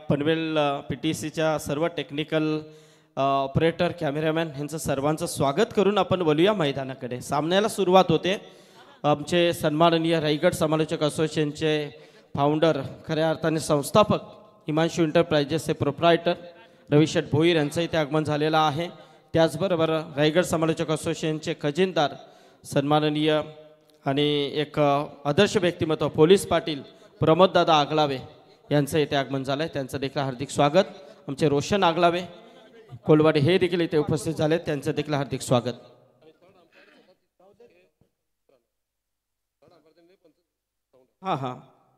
पनवेल PTCच्या सर्व technical operator cameraman यांचं सर्वांचं स्वागत करून आपण बोलूया मैदानाकडे। सामन्याला सुरुवात होते। आमचे सन्माननीय रायगड समालोचक असोसिएशनचे फाउंडर खऱ्या अर्थाने संस्थापक हिमांशू एंटरप्राइजेसचे प्रोप्रायटर रविशेठ भोईर यांचं इथे आगमन झालेलं आहे। त्याचबरोबर रायगड समालोचक असोसिएशनचे खजिनदार सन्माननीय आणि एक आदर्श व्यक्तिमत्व पोलीस पाटील प्रमोददादा आगलावे यांचं इथे आगमन झालं आहे। त्यांचं देखील हार्दिक स्वागत। आमचे रोशन आगलावे कोलवाडी हे देखील इथे उपस्थित झाले, त्यांचं देखील हार्दिक स्वागत। हां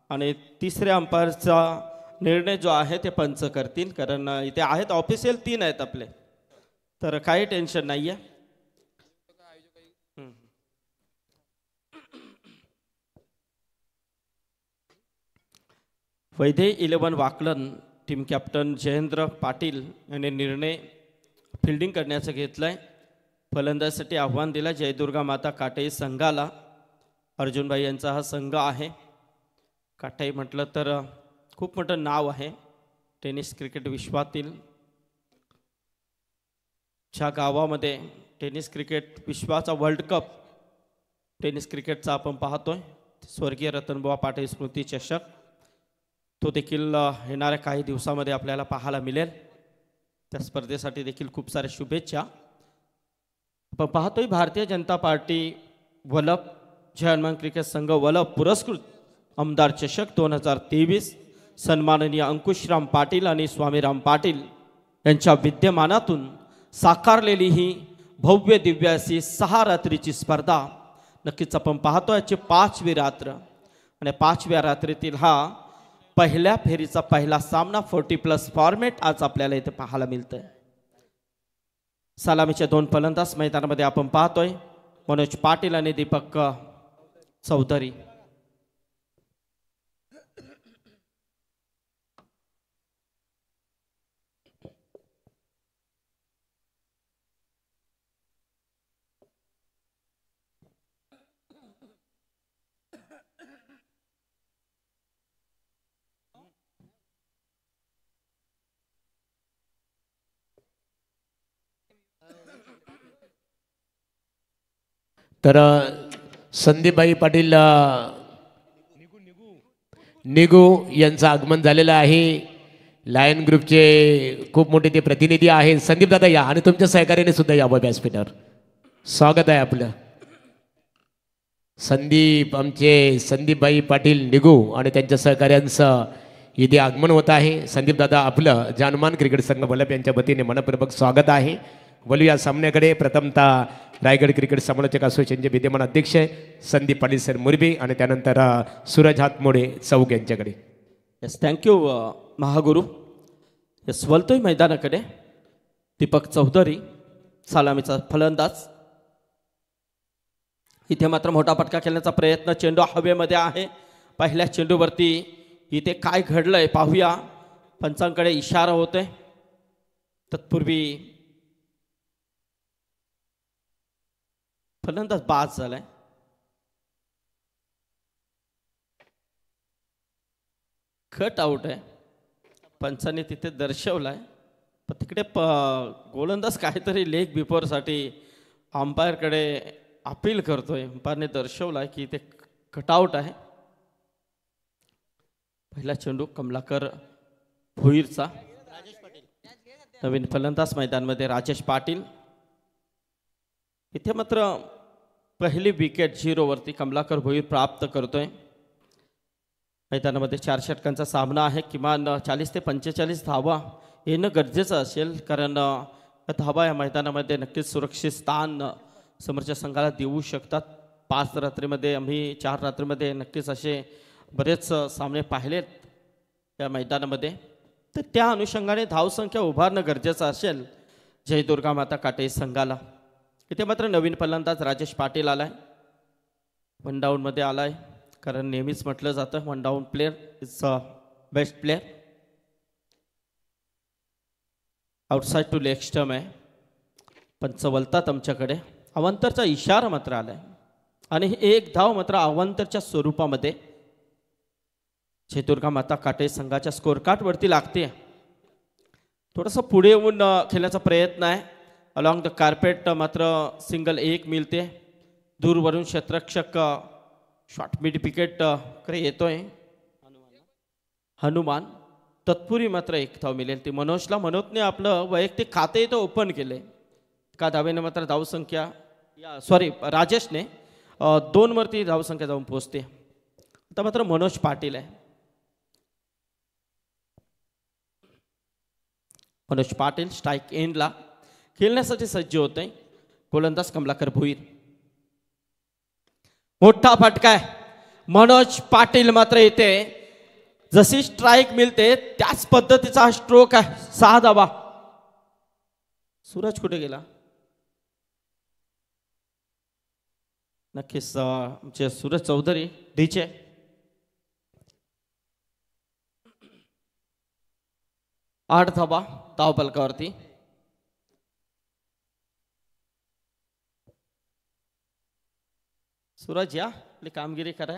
आणि तिसऱ्या अंपायरचा निर्णय जो आहे ते पंच करतील, कारण इथे आहेत ऑफिशियल 3 आहेत आपले, तर काही टेन्शन नाही आहे। वैदे 11 वाकलन टीम कॅप्टन जयेंद्र पाटील यांनी निर्णय फिल्डिंग करण्याचं घेतलंय। फलंदाजीसाठी आव्हान दिलं जयदुर्गा माता काटाई संघाला। अर्जुनभाई यांचा हा संघ आहे। काटाई म्हटलं तर खूप मोठं नाव आहे टेनिस क्रिकेट विश्वातील। ज्या गावामध्ये टेनिस क्रिकेट विश्वाचा वर्ल्ड कप टेनिस क्रिकेटचा आपण पाहतोय, स्वर्गीय रतनबुवा पाटील स्मृती चषक, तो देखील येणाऱ्या काही दिवसामध्ये आपल्याला पाहायला मिळेल। त्या स्पर्धेसाठी देखील खूप साऱ्या शुभेच्छा। आपण पाहतोय भारतीय जनता पार्टी वलप जय हनुमान क्रिकेट संघ वलप पुरस्कृत आमदार चषक 2023 सन्माननीय अंकुशराम पाटील आणि स्वामीराम पाटील यांच्या विद्यमानातून साकारलेली ही भव्य दिव्य अशी 6 रात्रीची स्पर्धा नक्कीच आपण पाहतोय। याची 5वी रात्र आणि 5व्या रात्रीतील हा पहिल्या फेरीचा पहिला सामना 40+ फॉर्मॅट आज आपल्याला इथे पाहायला मिळतोय। सलामीचे 2 फलंदाज मैदानामध्ये आपण पाहतोय, मनोज पाटील आणि दीपक चौधरी। तर संदीपभाई पाटील निगू यांचं आगमन झालेलं आहे। लायन ग्रुपचे खूप मोठे ते प्रतिनिधी आहेत। संदीप दादा या आणि तुमच्या सहकार्याने सुद्धा या व्यासपीठावर स्वागत आहे आपलं। संदीप आमचे संदीपभाई पाटील निगू आणि त्यांच्या सहकार्यांचं इथे आगमन होत आहे। संदीप दादा आपलं हनुमान क्रिकेट संघ वलप यांच्या वतीने मनपूर्वक स्वागत आहे। बोलू या सामन्याकडे। प्रथमतः रायगड क्रिकेट समालोचक असोसिएशनचे विद्यमान अध्यक्ष संदीप पाटील सर मुरबी आणि त्यानंतर सूरज हातमोडे चौक यांच्याकडे। Yes, thank you Mahaguru. Yes, वलतोय मैदानाकडे Deepak Chaudhary सलामीचा फलंदाज। इथे मात्र मोठा फटका खेळण्याचा प्रयत्न, चेंडू हवेमध्ये आहे। पहिल्या चेंडूवरती इथे काय घडलंय पाहूया। पंचांकडे इशारा होतोय। तत्पूर्वी फलंदाज बाद झालाय। कट आउट आहे, पंचांनी तिथे दर्शवलाय, पण तिकडे गोलंदाज काहीतरी लेग बिफोरसाठी अंपायरकडे अपील करतोय। अंपायरने दर्शवलाय की ते कटआउट आहे। पहिला चेंडू कमलाकर भोईरचा। नवीन फलंदाज मैदानामध्ये राजेश पाटील। इथे मात्र पहिली विकेट 0 वरती कमलाकर भोईर प्राप्त करतोय। मैदानामध्ये 4 षटकांचा सामना आहे। किमान 40 ते 45 धावा येणं गरजेचं असेल, कारण धावा या मैदानामध्ये नक्कीच सुरक्षित स्थान समोरच्या संघाला देऊ शकतात। 5 रात्रीमध्ये आम्ही 4 रात्रीमध्ये नक्कीच असे बरेच सामने पाहिलेत या मैदानामध्ये, तर त्या अनुषंगाने धावसंख्या उभारणं गरजेचं असेल जयदुर्गा माता काटाई संघाला। इथे मात्र नवीन फलंदाज राजेश पाटील आलाय, 1 डाऊनमध्ये आलाय, कारण नेहमीच म्हटलं जातं 1 down player is best player. Outside to leg stump आहे, पंच वलतात आमच्याकडे। अवांतरचा इशारा मात्र आलाय आणि एक धाव मात्र अवांतरच्या स्वरूपामध्ये चेतुर्गा माता काटे संघाच्या स्कोर कार्ड वरती लागते. थोडंसं पुढे येऊन खेळण्याचा प्रयत्न आहे. अलॉंग द कार्पेट मात्र सिंगल एक मिळते. दूरवरून क्षेत्ररक्षक शॉर्ट मिड विकेट कडे येतोय. हनुमान तत्पुरी मात्र एक धाव मिळेल ती मनोजला. मनोजने आपलं वैयक्तिक खाते इथं ओपन केले. एका धावेने मात्र धावसंख्या राजेशने 2 वरती धावसंख्या जाऊन पोहोचते. आता मात्र मनोज पाटील आहे. मनोज पाटील स्ट्राईक एंडला खेळण्यासाठी सज्ज होते. गोलंदाज कमलाकर भोईर. मोठा फटका आहे. मनोज पाटील मात्र इथे जशी स्ट्राईक मिळते त्याच पद्धतीचा हा स्ट्रोक आहे. 6 धावा. सूरज कुठे गेला? नक्कीच आमचे सूरज चौधरी डीचे. आठ धावा धाव फलकावरती. सूरज या आपली कामगिरी करा.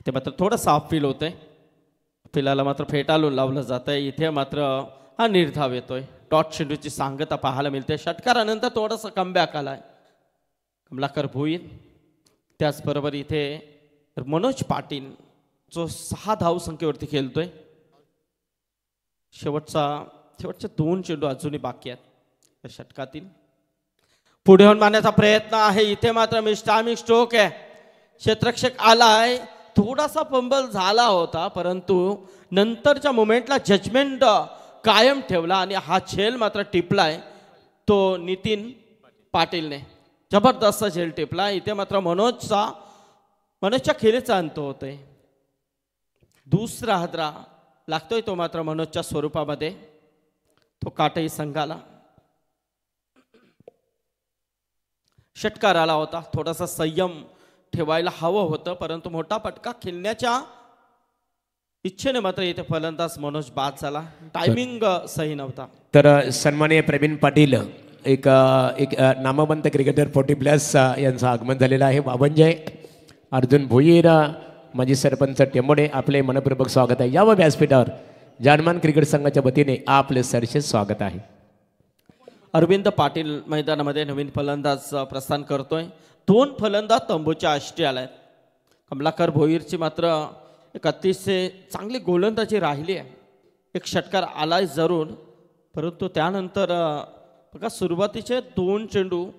इथे मात्र थोडंसं ऑफ फील होतंय. फिलाला मात्र फेटाळून लावलं जात आहे. इथे मात्र हा निर्धाव येतोय. डॉट चेंडूची सांगता पाहायला मिळते. षटकारानंतर थोडंसं कमबॅक आलाय कमलाकर भोईर. त्याचबरोबर इथे मनोज पाटील जो 6 धाव संख्येवरती खेळतोय. शेवटचे 2 चेंडू अजूनही बाकी आहेत षटकातील. पुढे होऊन मारण्याचा प्रयत्न आहे. इथे मात्र मिस्टामिक स्ट्रोक आहे. क्षेत्ररक्षक आलाय. थोडासा फंबल झाला होता परंतु नंतरच्या मोमेंटला जजमेंट कायम ठेवला आणि हा झेल मात्र टिपलाय तो नितीन पाटीलने. जबरदस्त झेल टिपला. इथे मात्र मनोजच्या खेळीचा अंत होतोय. दुसरा हादरा लागतोय तो मात्र मनोजच्या स्वरूपामध्ये. तो काटई संघाला. षटकार आला होता. थोडासा संयम ठेवायला हवं होतं परंतु मोठा फटका खेळण्याच्या इच्छेने मात्र इथे फलंदाज मनोज बाद झाला. टायमिंग सही नव्हता. तर सन्माननीय प्रवीण पाटील एक नामवंत क्रिकेटर 40+ यांचं आगमन झालेलं आहे. बाबंजय अर्जुन भोईर माजी सरपंच टेंबोडे आपले मनपूर्वक स्वागत आहे. यावं व्यासपीठावर जानमान क्रिकेट संघाच्या वतीने आपले सरसे स्वागत आहे. अरविंद पाटील मैदानामध्ये नवीन फलंदाज प्रस्थान करतोय. 2 फलंदाज तंबूच्या आष्टी आलायत. कमलाकर भोईरची मात्र एक अतिशय चांगली गोलंदाजी राहिली आहे. एक षटकार आलाय जरूर परंतु त्यानंतर बघा सुरुवातीचे 2 चेंडू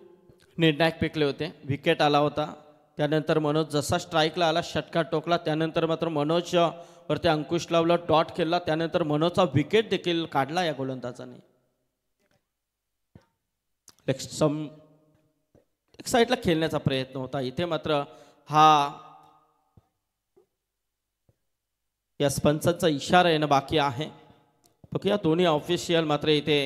निर्णायक पेकले होते. विकेट आला होता. त्यानंतर मनोज जसा स्ट्राईकला आला षटकार टोकला. त्यानंतर मात्र मनोज वरती अंकुश लावला. डॉट खेळला. त्यानंतर मनोजचा विकेट देखील काढला या गोलंदाजाने. एक साईडला खेळण्याचा प्रयत्न होता. इथे मात्र हा या पंचांचा इशारा येणं बाकी आहे. बघूया दोन्ही ऑफिशियल मात्र इथे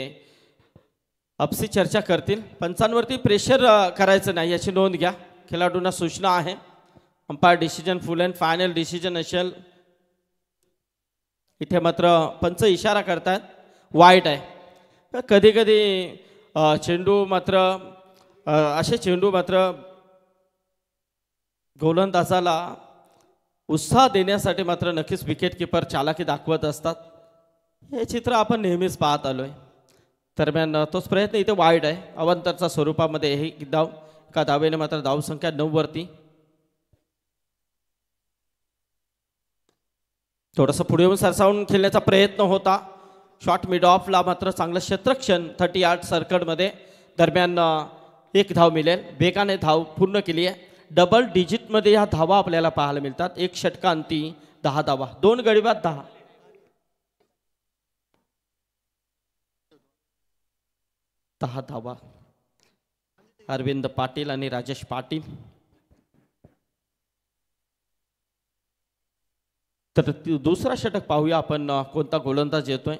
आपसी चर्चा करतील. पंचांवरती प्रेशर करायचं नाही याची नोंद घ्या. खेळाडूंना सूचना आहे. Umpire decision full and final decision असेल. इथे मात्र पंच इशारा करतात वाईट आहे. कधी कधी चेंडू मात्र असे चेंडू मात्र गोलंदाजाला उत्साह देण्यासाठी मात्र नक्कीच विकेट किपर चालाकी दाखवत असतात. हे चित्र आपण नेहमीच पाहत आलोय. दरम्यान तोच प्रयत्न इथे वाईड आहे. अवंतरच्या स्वरूपामध्ये हे धाव. एका धावेने मात्र धावसंख्या 9 वरती. थोडंसं पुढे येऊन सरसावून खेळण्याचा प्रयत्न होता. शॉर्ट मिड ऑफला मात्र चांगलं क्षेत्ररक्षण 30 यार्ड सर्कलमध्ये. दरम्यान 1 धाव मिळेल. बेगाने धाव पूर्ण केली आहे. डबल डिजिटमध्ये ह्या धावा आपल्याला पाहायला मिळतात. 1 षटकांती 10 धावा. 2 गडी बाद 10. 10 धावा. अरविंद पाटील आणि राजेश पाटील. तर दुसरा षटक पाहूया आपण कोणता गोलंदाज येतोय.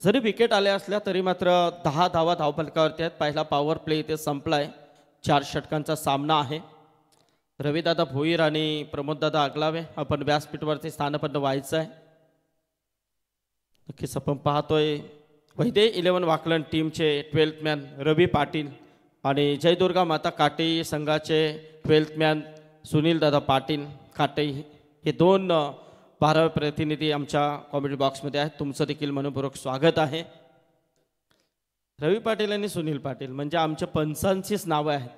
जरी विकेट आल्या असल्या तरी मात्र 10 धावा धावफलकावरती आहेत. पहिला पॉवर प्ले इथे संपलाय. 4 षटकांचा सामना आहे. रविदादा भोईर आणि प्रमोददादा आगलावे आपण व्यासपीठावरती स्थानपन्न व्हायचं आहे. नक्कीच आपण पाहतोय वैदे 11 वाकलन टीमचे 12th मॅन रवी पाटील आणि जयदुर्गा माता काटे संघाचे 12th मॅन सुनील दादा पाटील काटे हे 2 12वे प्रतिनिधी आमच्या कॉमेडी बॉक्समध्ये आहेत. तुमचं देखील मनपूर्वक स्वागत आहे. रवी पाटील आणि सुनील पाटील म्हणजे आमच्या पंचांचीच नावं आहेत.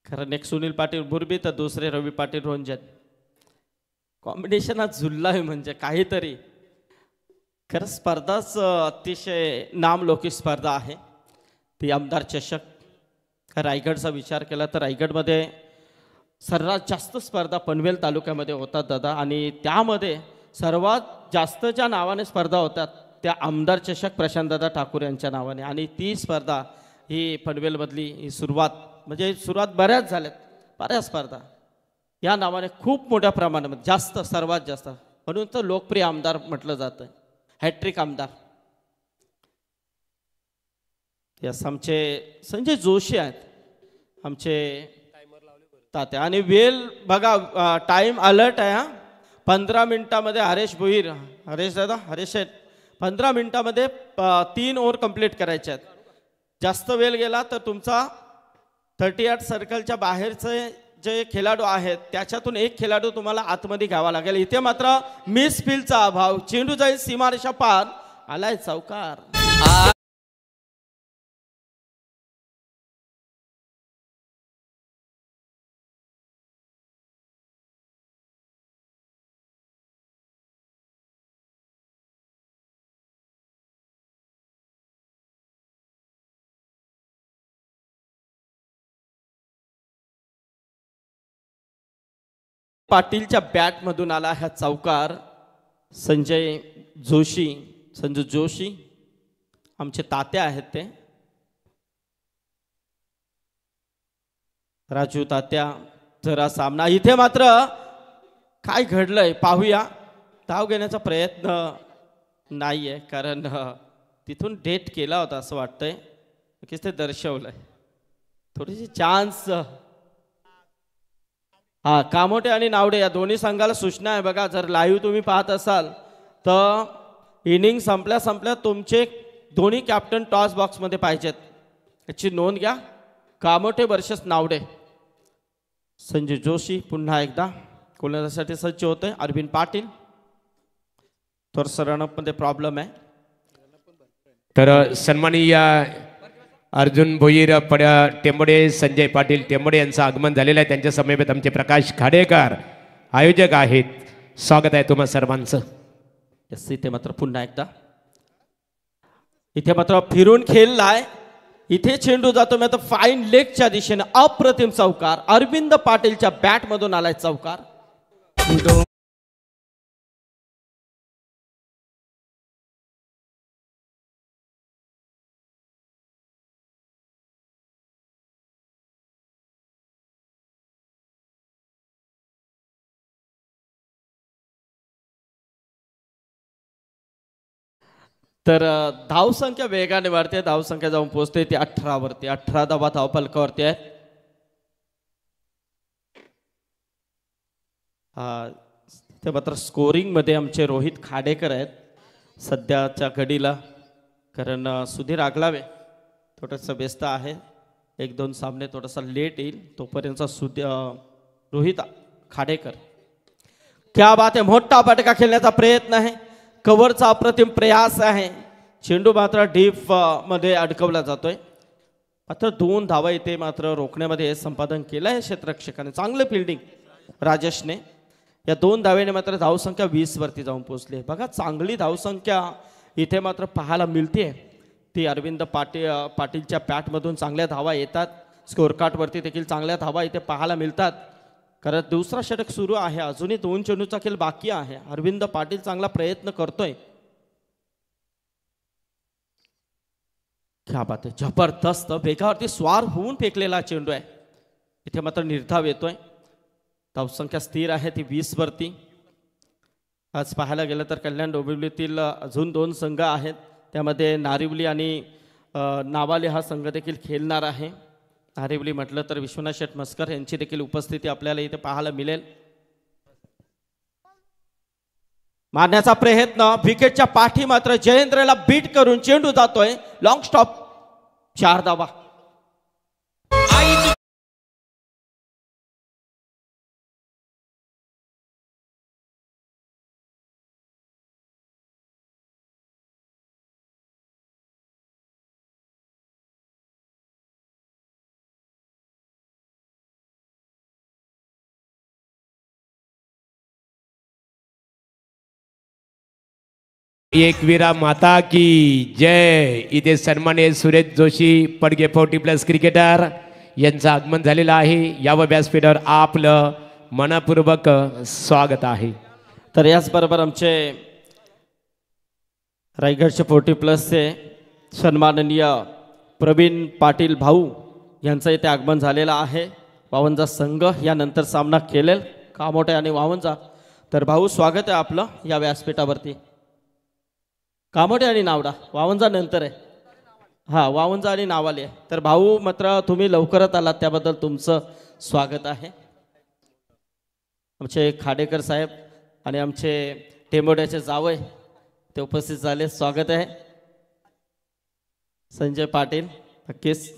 कारण एक सुनील पाटील बुरबी तर दुसरे रवी पाटील रोंजन. कॉम्बिनेशन हा झुलला आहे म्हणजे काहीतरी. खरं स्पर्धाच अतिशय नामलौकिक स्पर्धा आहे ती आमदार चषक. रायगडचा विचार केला तर रायगडमध्ये सर्वात जास्त स्पर्धा पनवेल तालुक्यामध्ये होतात दादा. आणि त्यामध्ये सर्वात जास्त ज्या नावाने स्पर्धा होतात त्या आमदार चषक प्रशांतदादा ठाकूर यांच्या नावाने. आणि ती स्पर्धा ही पनवेलमधली ही सुरुवात बऱ्याच झाल्यात. बऱ्याच स्पर्धा या नावाने खूप मोठ्या प्रमाणामध्ये जास्त सर्वात जास्त म्हणून तर लोकप्रिय आमदार म्हटलं जातं. हॅट्रिक आमदार. यस आमचे संजय जोशी आहेत आमचे तात्या. आणि वेल बघा टाइम अलर्ट आहे हा. 15 मिनिटामध्ये हरेश भोईर हरेश दादा हरेश 15 मिनिटामध्ये 3 ओव्हर कंप्लीट करायचे आहेत. जास्त वेळ गेला तर तुमचा 38 सर्कलच्या बाहेरचे जे खेळाडू आहेत त्याच्यातून एक खेळाडू तुम्हाला आतमध्ये घ्यावा लागेल. इथे मात्र मिस फील्डचा अभाव. चेंडू जाईल सीमारेषा पार. आलाय चौकार. पाटीलच्या बॅटमधून आला हा चौकार. संजय जोशी आमचे तात्या आहेत ते. राजू तात्या. जरा सामना इथे मात्र काय घडलंय पाहूया. धाव घेण्याचा प्रयत्न नाहीये कारण तिथून डेट केला होता असं वाटतंय की ते दर्शवलंय. थोडीशी चान्स. हा कामोटे आणि नावडे या दोन्ही संघाला सूचना आहे बघा. जर लाईव्ह तुम्ही पाहत असाल तर इनिंग संपल्या तुमचे दोन्ही कॅप्टन टॉस बॉक्समध्ये पाहिजेत. याची नोंद घ्या. कामोटे वर्सेस नावडे. संजय जोशी पुन्हा एकदा गोलंदाजीसाठी सज्ज होते. अरविंद पाटील. थोडंसं रनअपमध्ये प्रॉब्लेम आहे. तर सन्माननीय अर्जुन भोईर टेंबडे संजय पाटील टेंबडे यांचं आगमन झालेलं आहे. त्यांच्या समवेत आमचे प्रकाश खाडेकर आयोजक आहेत. स्वागत आहे तुम्हा सर्वांचं. यस इथे मात्र पुन्हा एकदा इथे मात्र फिरून खेळलाय. इथे चेंडू जातो मात्र फाईन लेगच्या दिशेने अप्रतिम चौकार. अरविंद पाटीलच्या बॅटमधून आलाय चौकार. तर धावसंख्या वेगाने वाढते. धावसंख्या जाऊन पोहोचते ती 18 वरती. 18 धावा धावफलकावरती आहेत. ते मात्र स्कोरिंग मध्ये आमचे रोहित खाडेकर आहेत सध्याच्या घडीला. कारण सुधीर आगलावे थोडंसं व्यस्त आहे. 1-2 सामने थोडासा लेट येईल तोपर्यंत रोहित खाडेकर. क्या बात आहे. मोठा फटका खेळण्याचा प्रयत्न आहे. कव्हरचा अप्रतिम प्रयास आहे. चेंडू मात्र डीप मध्ये अडकवला जातोय. मात्र 2 धावा इथे मात्र रोखण्यामध्ये संपादन केलं आहे क्षेत्ररक्षकाने. चांगलं फिल्डिंग राजेशने. या 2 धावेने मात्र धावसंख्या 20 वरती जाऊन पोहोचली. बघा चांगली धावसंख्या इथे मात्र पाहायला मिळते. ती अरविंद पाटीलच्या बॅटमधून चांगल्या धावा येतात. स्कोअर कार्डवरती देखील चांगल्या धावा इथे पाहायला मिळतात. कारण दुसरा षटक सुरू आहे. अजूनही 2 चेंडूचा खेळ बाकी आहे. अरविंद पाटील चांगला प्रयत्न करतोय. क्या बात आहे. जबरदस्त वेगावरती स्वार होऊन फेकलेला चेंडू आहे. इथे मात्र निर्धाव येतोय. धावसंख्या स्थिर आहे ती 20 वरती. आज पाहायला गेलं तर कल्याण डोंबिवलीतील अजून 2 संघ आहेत. त्यामध्ये नारिवली आणि नावाले हा संघ देखील खेळणार आहे. नारिवली म्हटलं तर विश्वनाथ शेठ मस्कर यांची देखील उपस्थिती आपल्याला इथे पाहायला मिळेल. मारण्याचा प्रयत्न. विकेटच्या पाठी मात्र जयेंद्रला बीट करून चेंडू जातोय. Long stop. 4 धावा. एकवीरा माता की जय. इथे सन्माननीय सुरेश जोशी पडगे 40+ क्रिकेटर यांचं आगमन झालेलं आहे. या व्यासपीठावर आपलं मनपूर्वक स्वागत आहे. तर याचबरोबर आमचे रायगडचे 40+चे सन्माननीय प्रवीण पाटील भाऊ यांचं इथे आगमन झालेलं आहे. वावंजा संघ यानंतर सामना खेळेल कामोटे आणि वावंजा. तर भाऊ स्वागत आहे आपलं या व्यासपीठावरती. कामोटे आणि नावडा वावंजा नंतर आहे. हां वावंजा आणि नावाले आहे. तर भाऊ मात्र तुम्ही लवकरच आलात त्याबद्दल तुमचं स्वागत आहे. आमचे खाडेकर साहेब आणि आमचे टेंबोड्याचे जावई ते उपस्थित झाले. स्वागत आहे. संजय पाटील नक्कीच.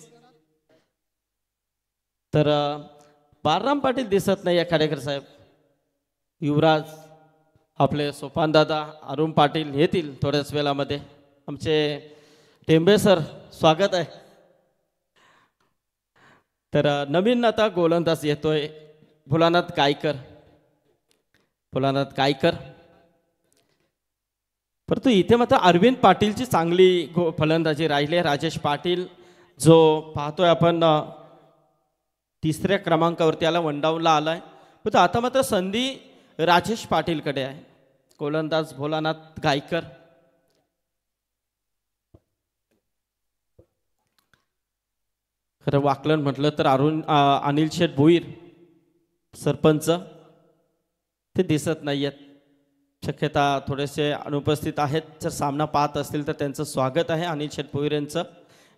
तर बालराम पाटील दिसत नाही आहे खाडेकर साहेब. युवराज आपले सोपानदादा अरुण पाटील येतील थोड्याच वेळामध्ये. आमचे टेंबे सर स्वागत आहे. तर नवीन आता गोलंदाज येतोय भोलानाथ गायकर. भोलानाथ गायकर परंतु इथे मात्र अरविंद पाटीलची चांगली फलंदाजी राहिली आहे. राजेश पाटील जो पाहतोय आपण तिसऱ्या क्रमांकावरती आला वनडाऊनला आलाय. पण आता मात्र संधी राजेश पाटीलकडे आहे. गोलंदाज भोलानाथ गायकर. खरं वाकलन म्हटलं तर अनिल शेठ भोईर सरपंच ते दिसत नाही आहेत. शक्यता थोडेसे अनुपस्थित आहेत. जर सामना पाहत असतील तर त्यांचं स्वागत आहे अनिल शेठ भोईर यांचं.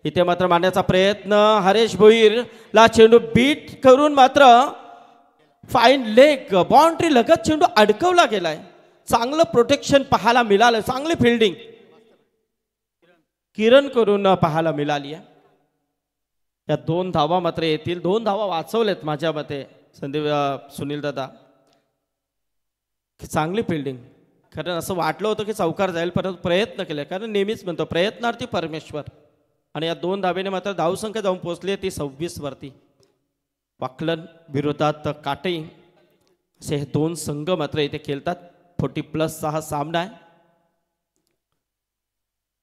इथे मात्र मारण्याचा प्रयत्न हरेश भोईरला चेंडू बीट करून मात्र फाईन लेग बाउंड्री लगत चेंडू अडकवला गेलाय. चांगलं प्रोटेक्शन पाहायला मिळालं. चांगली फिल्डिंग किरण करून पाहायला मिळाली आहे. या 2 धावा मात्र येतील. 2 धावा वाचवलेत माझ्या मते संदीप सुनील दादा. चांगली फिल्डिंग. कारण असं वाटलं होतं की चौकार जाईल परंतु प्रयत्न केले. कारण नेहमीच म्हणतो प्रयत्नार्थी परमेश्वर. आणि या 2 धावेने मात्र धावसंख्या जाऊन पोहोचली ती 26 वरती. वाकलन विरोधात काटे असे हे 2 संघ मात्र इथे खेळतात. 40+चा हा सामना आहे.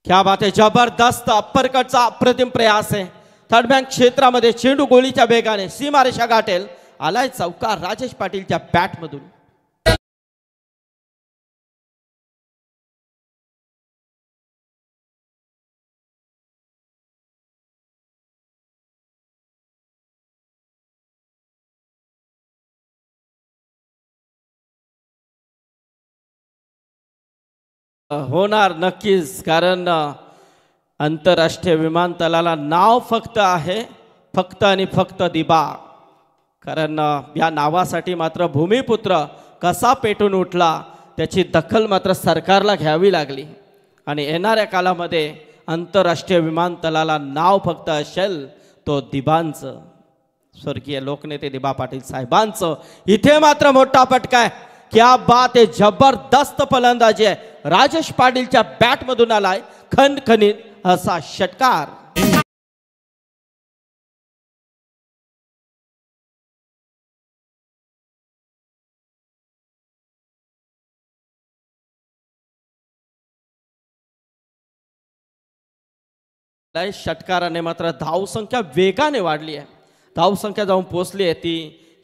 क्या बात आहे. जबरदस्त अप्परकटचा अप्रतिम प्रयास आहे. थर्ड बँक क्षेत्रामध्ये चेंडू गोळीच्या वेगाने सीमारेषा गाठेल. आलाय चौकार राजेश पाटीलच्या बॅटमधून. होणार नक्कीच. कारण आंतरराष्ट्रीय विमानतळाला नाव फक्त आहे फक्त आणि फक्त दिबा. कारण या नावासाठी मात्र भूमिपुत्र कसा पेटून उठला त्याची दखल मात्र सरकारला घ्यावी लागली. आणि येणाऱ्या काळामध्ये आंतरराष्ट्रीय विमानतळाला नाव फक्त असेल तो दिबांचं, स्वर्गीय लोकनेते दिबा पाटील साहेबांचं. इथे मात्र मोठा फटका आहे. क्या बात आहे. जबरदस्त फलंदाजी आहे. राजेश पाटीलच्या बॅटमधून आलाय खणखणीत असा षटकार. षटकाराने मात्र धावसंख्या वेगाने वाढली आहे. धावसंख्या जाऊन पोहोचली आहे ती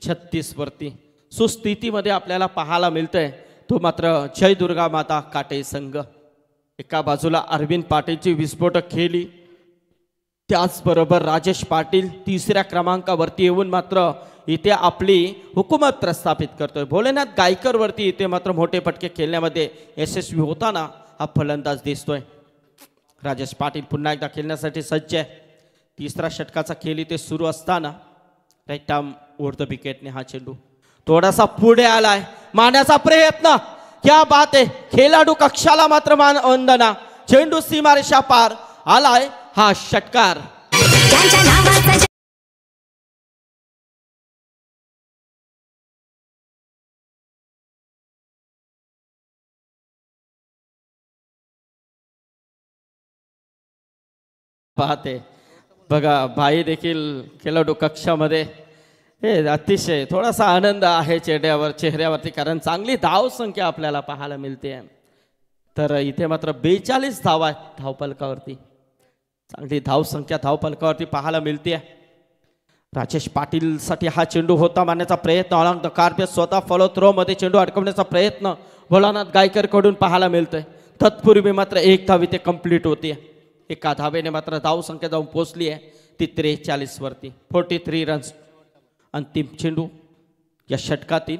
36 वरती. सुस्थितीमध्ये आपल्याला पाहायला मिळतंय तो मात्र जय दुर्गा माता काटे संघ. एका बाजूला अरविंद पाटीलची विस्फोटक खेळली. त्याचबरोबर राजेश पाटील 3ऱ्या क्रमांकावरती येऊन मात्र इथे आपली हुकूमत प्रस्थापित करतोय. भोलेनाथ गायकर वरती इथे मात्र मोठे फटके खेळण्यामध्ये यशस्वी होताना हा फलंदाज दिसतोय. राजेश पाटील पुन्हा एकदा खेळण्यासाठी सज्ज आहे. 3रा षटकाचा खेळ इथे सुरू असताना राईट आर्म ओव्हर द विकेटने हा चेंडू थोडासा पुढे आलाय. मारण्याचा प्रयत्न. क्या बात आहे. खेळाडू कक्षाला मात्र वंदना. चेंडू सीमारेषा पार. आलाय हा षटकार. पाहते बघा भाई देखील खेळाडू कक्षामध्ये. हे अतिशय थोडासा आनंद आहे चेहऱ्यावरती कारण चांगली धाव संख्या आपल्याला पाहायला मिळते. तर इथे मात्र 42 धावा आहेत धावफलकावरती. चांगली धावसंख्या धावफलकावरती पाहायला मिळते. राजेश पाटील साठी हा चेंडू होता मारण्याचा प्रयत्न अलॉंग द कार्पेट, स्वतः फॉलो थ्रो मध्ये चेंडू अडकवण्याचा प्रयत्न भोलानाथ गायकर कडून पाहायला मिळतोय. तत्पूर्वी मात्र एक धाव इथे कंप्लीट होती. एका धावेने मात्र धावसंख्या जाऊन पोहोचली आहे ती 43 वरती. 43 रन्स. अंतिम चेंडू या षटकातील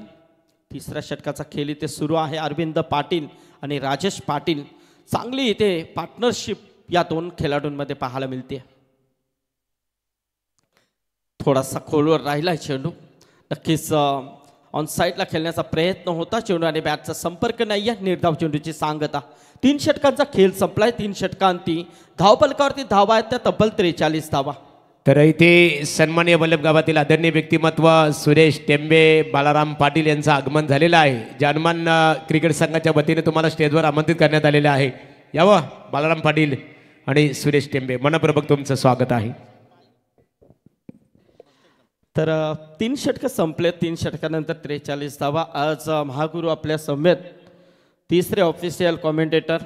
तिसऱ्या षटकाचा खेळ इथे सुरू आहे. अरविंद पाटील आणि राजेश पाटील चांगली इथे पार्टनरशिप या दोन खेळाडूंमध्ये पाहायला मिळते. थोडासा खोलवर राहिला चेंडू. नक्कीच ऑन साईडला खेळण्याचा प्रयत्न होता चेंडू आणि बॅटचा संपर्क नाही आहे. निर्धाव चेंडूची सांगता. 3 षटकांचा खेळ संपलाय. 3 षटकांती धावफलकावरती धावा आहेत त्या तब्बल 43 धावा. तर इथे सन्माननीय वल्लभ गावातील आदरणीय व्यक्तिमत्व सुरेश टेंबे बालाराम पाटील यांचं आगमन झालेलं आहे. जानमान क्रिकेट संघाच्या वतीने तुम्हाला स्टेजवर आमंत्रित करण्यात आलेलं आहे. यावं बालाराम पाटील आणि सुरेश टेंबे, मनपूर्वक तुमचं स्वागत आहे. तर 3 षटकं संपले. 3 षटकानंतर 43 धावा. आज महागुरु आपल्या समेत तिसरे ऑफिशियल कॉमेंटेटर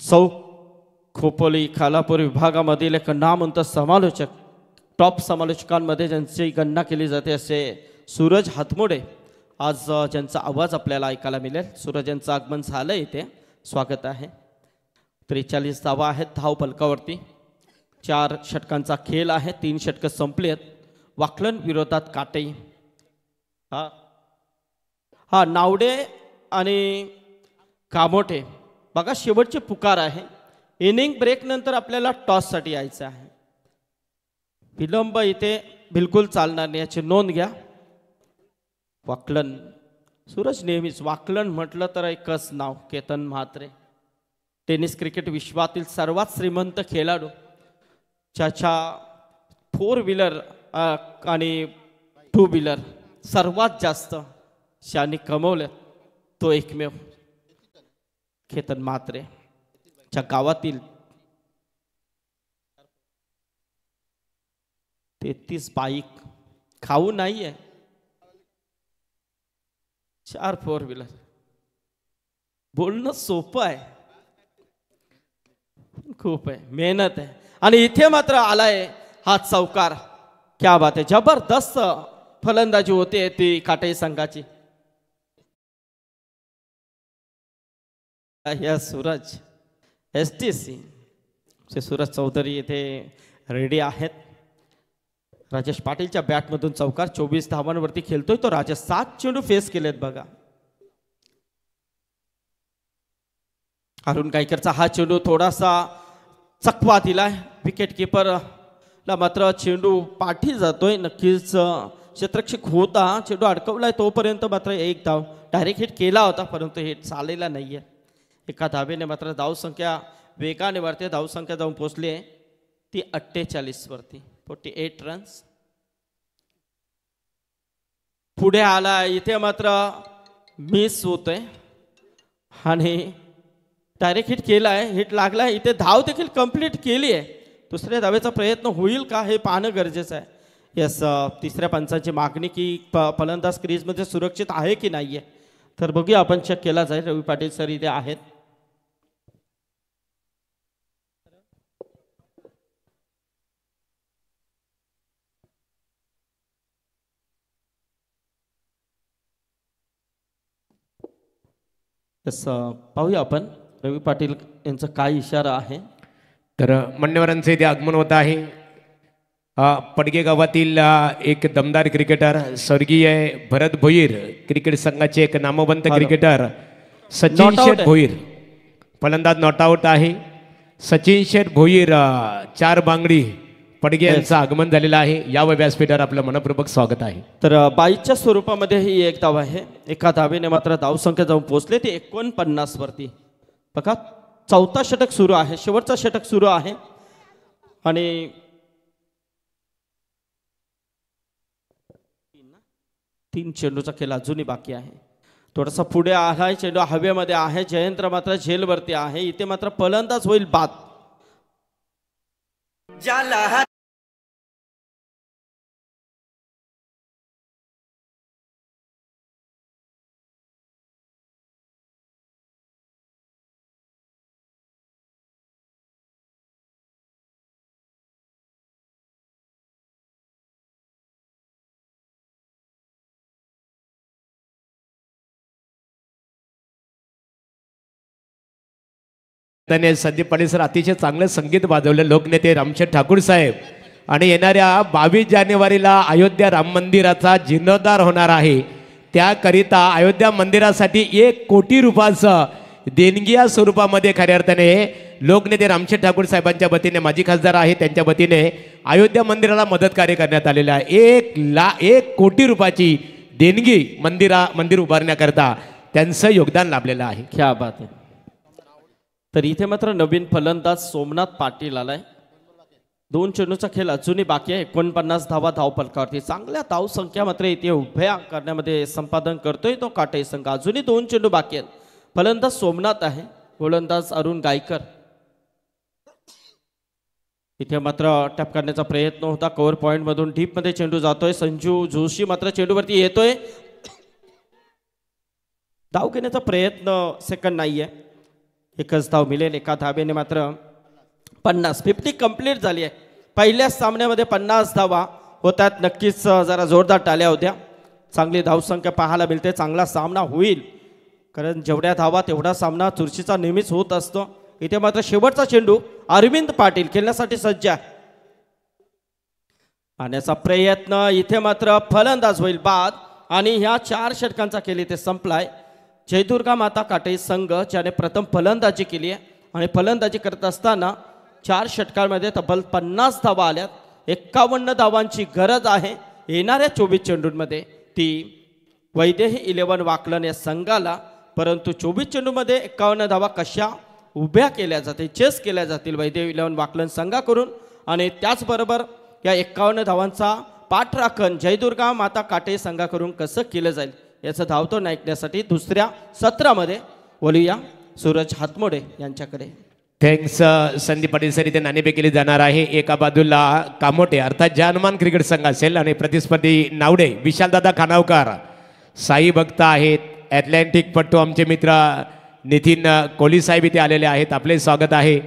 चौक खोपोली खालापूर विभागामधील एक नामवंत समालोचक, टॉप समालोचकांमध्ये ज्यांची गणना केली जाते असे सूरज हातमोडे, आज ज्यांचा आवाज आपल्याला ऐकायला मिळेल. सूरज यांचं आगमन झालं इथे. स्वागत आहे. 43 धावा आहेत धावफलकावरती. 4 षटकांचा खेळ आहे. 3 षटकं संपली आहेत. वाकलन विरोधात काटे. हा नावडे आणि कामोठे बघा शेवटचे पुकार आहे. इनिंग ब्रेक नंतर आपल्याला टॉससाठी यायचं आहे. विलंब इथे बिलकुल चालणार नाही याची नोंद घ्या. वाकलन सूरज नेहमीच वाकलन म्हटलं तर एकच नाव केतन म्हात्रे. टेनिस क्रिकेट विश्वातील सर्वात श्रीमंत खेळाडू, ज्याच्या 4 व्हीलर आणि 2 व्हीलर सर्वात जास्त ज्यांनी कमवले तो एकमेव केतन म्हात्रे. च्या गावातील 33 बाईक खाऊ नाहीये, 4 4 व्हीलर. बोलणं सोपं आहे, खूप आहे, मेहनत आहे. आणि इथे मात्र आलाय हा चौकार. क्या बात आहे. जबरदस्त फलंदाजी होते ती काटे संघाची. या सूरज STC सूरज चौधरी इथे रेडी आहेत. राजेश पाटीलच्या बॅटमधून चौकार. 24 धावांवरती खेळतोय तो. राजेश 7 चेंडू फेस केलेत बघा. अरुण गायकरचा हा चेंडू थोडासा चकवा दिलाय. विकेट किपरला मात्र चेंडू पाठी जातोय. नक्कीच क्षेत्ररक्षक होता, चेंडू अडकवलाय तोपर्यंत मात्र एक धाव. डायरेक्ट हिट केला होता परंतु हिट चाललेला नाहीये. एका धावेने मात्र धावसंख्या वेगाने वाढते. धावसंख्या जाऊन पोहोचली आहे ती 48 वरती. 48 रन्स. पुढे आला इथे मात्र मिस होतोय आणि डायरेक्ट हिट केलाय. हिट लागलाय. इथे धाव देखील कंप्लीट केली आहे. दुसऱ्या धावेचा प्रयत्न होईल का हे पाहणं गरजेचं आहे. यस, तिसऱ्या पंचांची मागणी की फलंदाज क्रीजमध्ये सुरक्षित आहे की नाहीये तर बघूया आपण. चेक केला जाईल. रवी पाटील सर इथे आहेत. तसं पाहूया आपण रवी पाटील यांचा काय इशारा आहे. तर मान्यवरांचे इथे आगमन होत आहे. पडगे गावातील एक दमदार क्रिकेटर स्वर्गीय भरत भोईर, क्रिकेट संघाचे एक नामवंत क्रिकेटर सचिन शेठ भोईर. फलंदाज नॉट आउट आहे. सचिन शेठ भोईर 4 बांगडी पडगे यांचं आगमन झालेलं आहे. यावर व्यासपीठावर आपलं मनपूर्वक स्वागत आहे. तर 22च्या स्वरूपामध्ये ही एक धाव आहे. एका धावेने मात्र धावसंख्या जाऊन पोहोचले ते 49 वरती. बघा 4था षटक सुरू आहे. शेवटचा षटक सुरू आहे आणि 3 चेंडूचा खेळ अजूनही बाकी आहे. थोडासा पुढे आहे. चेंडू हवेमध्ये आहे. जयंत मात्र झेलवरती आहे. इथे मात्र फलंदाज होईल बाद. ज्याला त्याने संदीप पाटील सर अतिशय चांगलं संगीत वाजवलं. लोकनेते रामशेठ ठाकूर साहेब आणि येणाऱ्या 22 जानेवारीला अयोध्या राम मंदिराचा जीर्णोद्धार होणार आहे. त्याकरिता अयोध्या मंदिरासाठी 1 कोटी रुपयाचं देणगी या स्वरूपामध्ये खऱ्या अर्थाने लोकनेते रामशेठ ठाकूर साहेबांच्या वतीने माजी खासदार आहे त्यांच्या वतीने अयोध्या मंदिराला मदत कार्य करण्यात आलेलं आहे. 1 कोटी रुपयाची देणगी मंदिर उभारण्याकरता त्यांचं योगदान लाभलेलं आहे. क्या बात आहे. तर इथे मात्र नवीन फलंदाज सोमनाथ पाटील आलाय. 2 चेंडूचा खेळ अजूनही बाकी आहे. 49 धावा धावफलकावरती. चांगल्या धावसंख्या मात्र इथे उभ्या करण्यामध्ये संपादन करतोय तो काटे संघ. अजूनही 2 चेंडू बाकी आहेत. फलंदाज सोमनाथ आहे, गोलंदाज अरुण गायकर. इथे मात्र टॅप करण्याचा प्रयत्न होता. कव्हर पॉइंट मधून डीप मध्ये चेंडू जातोय. संजू जोशी मात्र चेंडूवरती येतोय. धाव घेण्याचा प्रयत्न सेकंड नाहीये. एकच धाव मिळेल. एका धावेने मात्र 50 कंप्लीट झाली आहे. पहिल्याच सामन्यामध्ये 50 धावा होतात. नक्कीच जरा जोरदार टाळ्या होत्या. चांगली धावसंख्या पाहायला मिळते. चांगला सामना होईल, कारण जेवढ्या धावा तेवढा सामना चुरशीचा नेहमीच होत असतो. इथे मात्र शेवटचा चेंडू अरविंद पाटील खेळण्यासाठी सज्ज आहे. आणण्याचा प्रयत्न. इथे मात्र फलंदाज होईल बाद आणि ह्या 4 षटकांचा खेळ इथे संपलाय. जयदुर्गा माता काटे संघ ज्याने प्रथम फलंदाजी केली आहे आणि फलंदाजी करत असताना 4 षटकांमध्ये तब्बल 50 धावा आल्यात. 51 धावांची गरज आहे येणाऱ्या 24 चेंडूंमध्ये. ती वैदेही 11 वाकलन या संघाला. परंतु 24 चेंडूमध्ये 51 धावा कशा उभ्या केल्या जातील, चेस केल्या जातील वैदेही 11 वाकलन संघाकडून. आणि त्याचबरोबर या 51 धावांचा पाठराखण जयदुर्गा माता काटे संघाकडून कसं केलं जाईल याचं धावतो ऐकण्यासाठी दुसऱ्या सत्रामध्ये बोलूया सूरज हातमोडे यांच्याकडे. Thanks Sandeep Patil sir. इथे नाणेफेक केली जाणार आहे. एका बाजूला कामोटे अर्थात जानमान क्रिकेट संघ असेल आणि प्रतिस्पर्धी नावडे विशालदादा खानावकर, साई भक्त आहेत, ॲटलांटिक पट्टू आमचे मित्र नितीन कोहली साहेब इथे आलेले आहेत. आपले स्वागत आहे.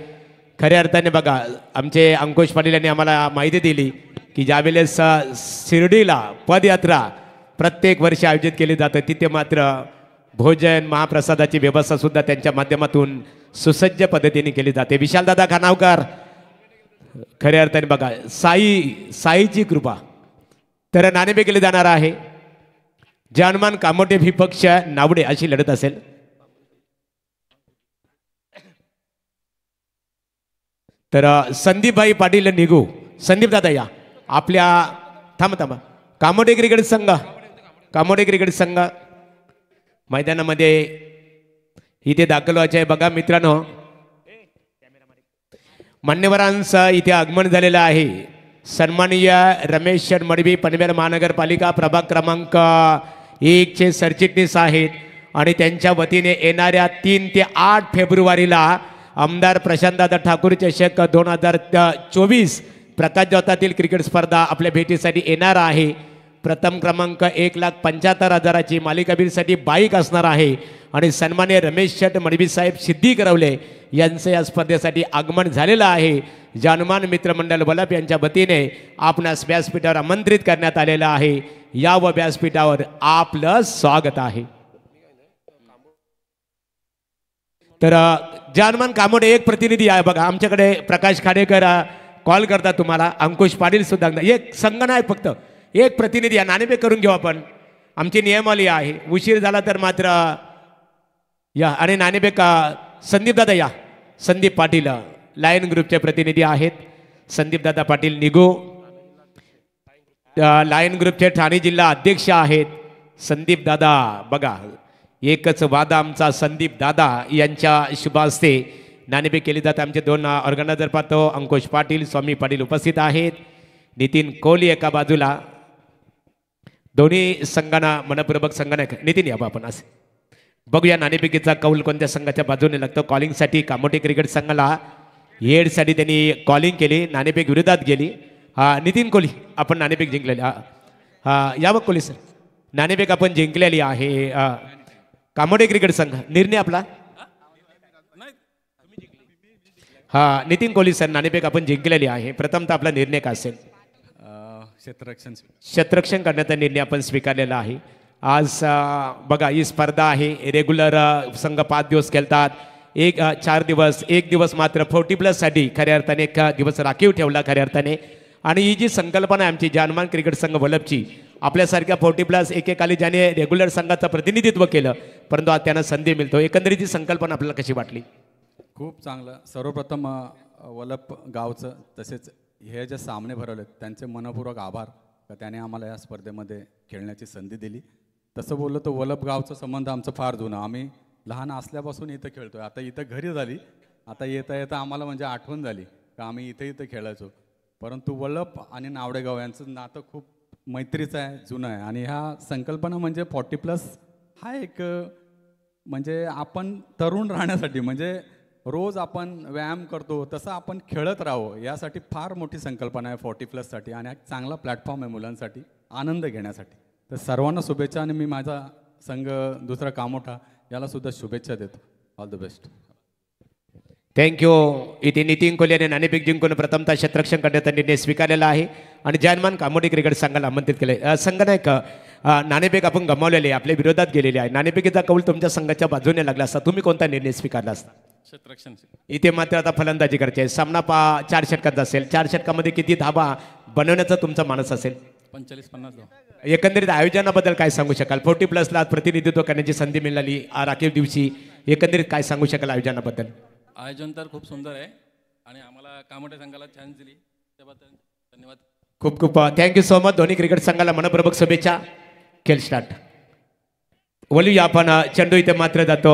खऱ्या अर्थाने बघा, आमचे अंकुश पाटील यांनी आम्हाला माहिती दिली की ज्यावेळेस शिर्डीला पदयात्रा प्रत्येक वर्षी आयोजित केली जाते, तिथे मात्र भोजन महाप्रसादाची व्यवस्था सुद्धा त्यांच्या माध्यमातून सुसज्ज पद्धतीने केली जाते. विशालदादा खानावकर, खऱ्या अर्थाने बघा साईची कृपा. तर नाणेफेक केली जाणार आहे. जानमान कामोटे विपक्ष नावडे अशी लढत असेल. तर संदीपभाई पाटील निघू. संदीप दादा या आपल्या थांबा. कामोटे क्रिकेट संघ मैदानामध्ये इथे दाखल व्हायचे आहे. बघा मित्रांनो, मान्यवरांचं इथे आगमन झालेलं आहे. सन्माननीय रमेश मडवी पनवेल महानगरपालिका प्रभाग क्रमांक 1 चे सरचिटणीस आहेत आणि त्यांच्या वतीने येणाऱ्या 3 ते 8 फेब्रुवारीला आमदार प्रशांतदादा ठाकूर चषक 2024 प्रकाश ज्योतातील क्रिकेट स्पर्धा आपल्या भेटीसाठी येणार आहे. प्रथम क्रमांक 1,75,000ची मालिकावीरसाठी बाईक असणार आहे आणि सन्मान्य रमेश मडवी साहेब सिद्धी करवले यांचं या स्पर्धेसाठी आगमन झालेलं आहे. जानमान मित्रमंडळ वलप यांच्या वतीने आपणास व्यासपीठावर आमंत्रित करण्यात आलेलं आहे. या व व्यासपीठावर आपलं स्वागत आहे. तर जानमान कामोडे एक प्रतिनिधी आहे बघा आमच्याकडे. प्रकाश खाडेकर कॉल करतात तुम्हाला. अंकुश पाटील सुद्धा. एक संघ नाही, फक्त एक प्रतिनिधी आहे. नाणेफेक करून घेऊ आपण. आमची नियमावली आहे. उशीर झाला तर मात्र या. आणि नाणेफेक संदीप दादा या. संदीप पाटील लायन ग्रुपचे प्रतिनिधी आहेत. संदीप दादा पाटील निघू लायन ग्रुपचे ठाणे जिल्हा अध्यक्ष आहेत. संदीप दादा बघा, एकच वादा आमचा संदीप दादा यांच्या शुभ हस्ते नाणेफेक केली जाते. आमचे 2 ऑर्गनायझर पाहतो, अंकुश पाटील, स्वामी पाटील उपस्थित आहेत. नितीन कोहली एका बाजूला. दोन्ही संघांना मनपूर्वक संघाने. नितीन या आपण असे बघूया नाणेफेकीचा कौल कोणत्या संघाच्या बाजूने लागतो. कॉलिंगसाठी कामोटे क्रिकेट संघाला हेडसाठी त्यांनी कॉलिंग केली, नाणेफेक विरोधात गेली. नितीन कोहली आपण नाणेफेक जिंकलेली. या बघ कोहली सर, नाणेफेक आपण जिंकलेली आहे. कामोटे क्रिकेट संघ निर्णय आपला. नितीन कोहली सर, नाणेफेक आपण जिंकलेली आहे. प्रथमतः आपला निर्णय काय असेल? क्षेत्ररक्षण करण्याचा निर्णय आपण स्वीकारलेला आहे. आज बघा ही स्पर्धा आहे. रेग्युलर संघ 5 दिवस खेळतात. 4 दिवस 1 दिवस मात्र 40+ खऱ्या अर्थाने एक दिवस राखीव ठेवला खऱ्या अर्थाने. आणि ही जी संकल्पना आहे आमची जानमान क्रिकेट संघ वलभची, आपल्यासारख्या 40+ एकेकाली ज्याने रेग्युलर संघाचं प्रतिनिधित्व केलं, परंतु आज त्यांना संधी मिळतो. एकंदरीत ही संकल्पना आपल्याला कशी वाटली? खूप चांगलं. सर्वप्रथम वलप गावचं तसेच हे जे सामने भरवले त्यांचे मनपूर्वक आभार का त्याने आम्हाला या स्पर्धेमध्ये खेळण्याची संधी दिली. तसं बोललं तर वलप गावचा संबंध आमचं फार जुनं. आम्ही लहान असल्यापासून इथं खेळतोय. आता इथं घरी झाली, आता येता येता आम्हाला म्हणजे आठवण झाली का आम्ही इथं खेळायचो. परंतु वलप आणि नावडेगाव यांचं नातं खूप मैत्रीचं आहे, जुनं आहे. आणि ह्या संकल्पना म्हणजे 40+ हा एक म्हणजे आपण तरुण राहण्यासाठी म्हणजे रोज आपण व्यायाम करतो तसं आपण खेळत राहावं यासाठी फार मोठी संकल्पना आहे 40+साठी. आणि एक चांगला प्लॅटफॉर्म आहे मुलांसाठी आनंद घेण्यासाठी. तर सर्वांना शुभेच्छा. आणि मी माझा संघ दुसरा कामोठा याला सुद्धा शुभेच्छा देतो. All the best. थँक्यू. इथे नितीन कोहली आणि नाणेफेक जिंकून प्रथमतः क्षेत्ररक्षण करण्याचा निर्णय स्वीकारलेला आहे आणि जानमान कामोडी क्रिकेट संघाला आमंत्रित केले. संघ नाही का नाणेफेक आपण गमावलेले, आपल्या विरोधात गेलेले आहे. नाणेफेकीचा कौल तुमच्या संघाच्या बाजूने लागला असता, तुम्ही कोणता निर्णय स्वीकारला असता? क्षेत्ररक्षण. इथे मात्र आता फलंदाजी करायची आहे. सामना 4 षटकांचा असेल. 4 षटकामध्ये किती धाबा बनवण्याचा तुमचा मानस असेल? 45-50. एकंदरीत आयोजनाबद्दल काय सांगू शकाल? 40+ला प्रतिनिधित्व करण्याची संधी मिळाली राखीव दिवशी, एकंदरीत काय सांगू शकाल आयोजनाबद्दल? आयोजन तर खूप सुंदर आहे आणि आम्हाला कामोठे संघाला चान्स दिली त्याबद्दल धन्यवाद. खूप खूप थँक्यू सो मच. दोन्ही क्रिकेट संघाला मनपूर्वक शुभेच्छा. खेळ स्टार्ट. वलूया आपण चेंडू इथे मात्र जातो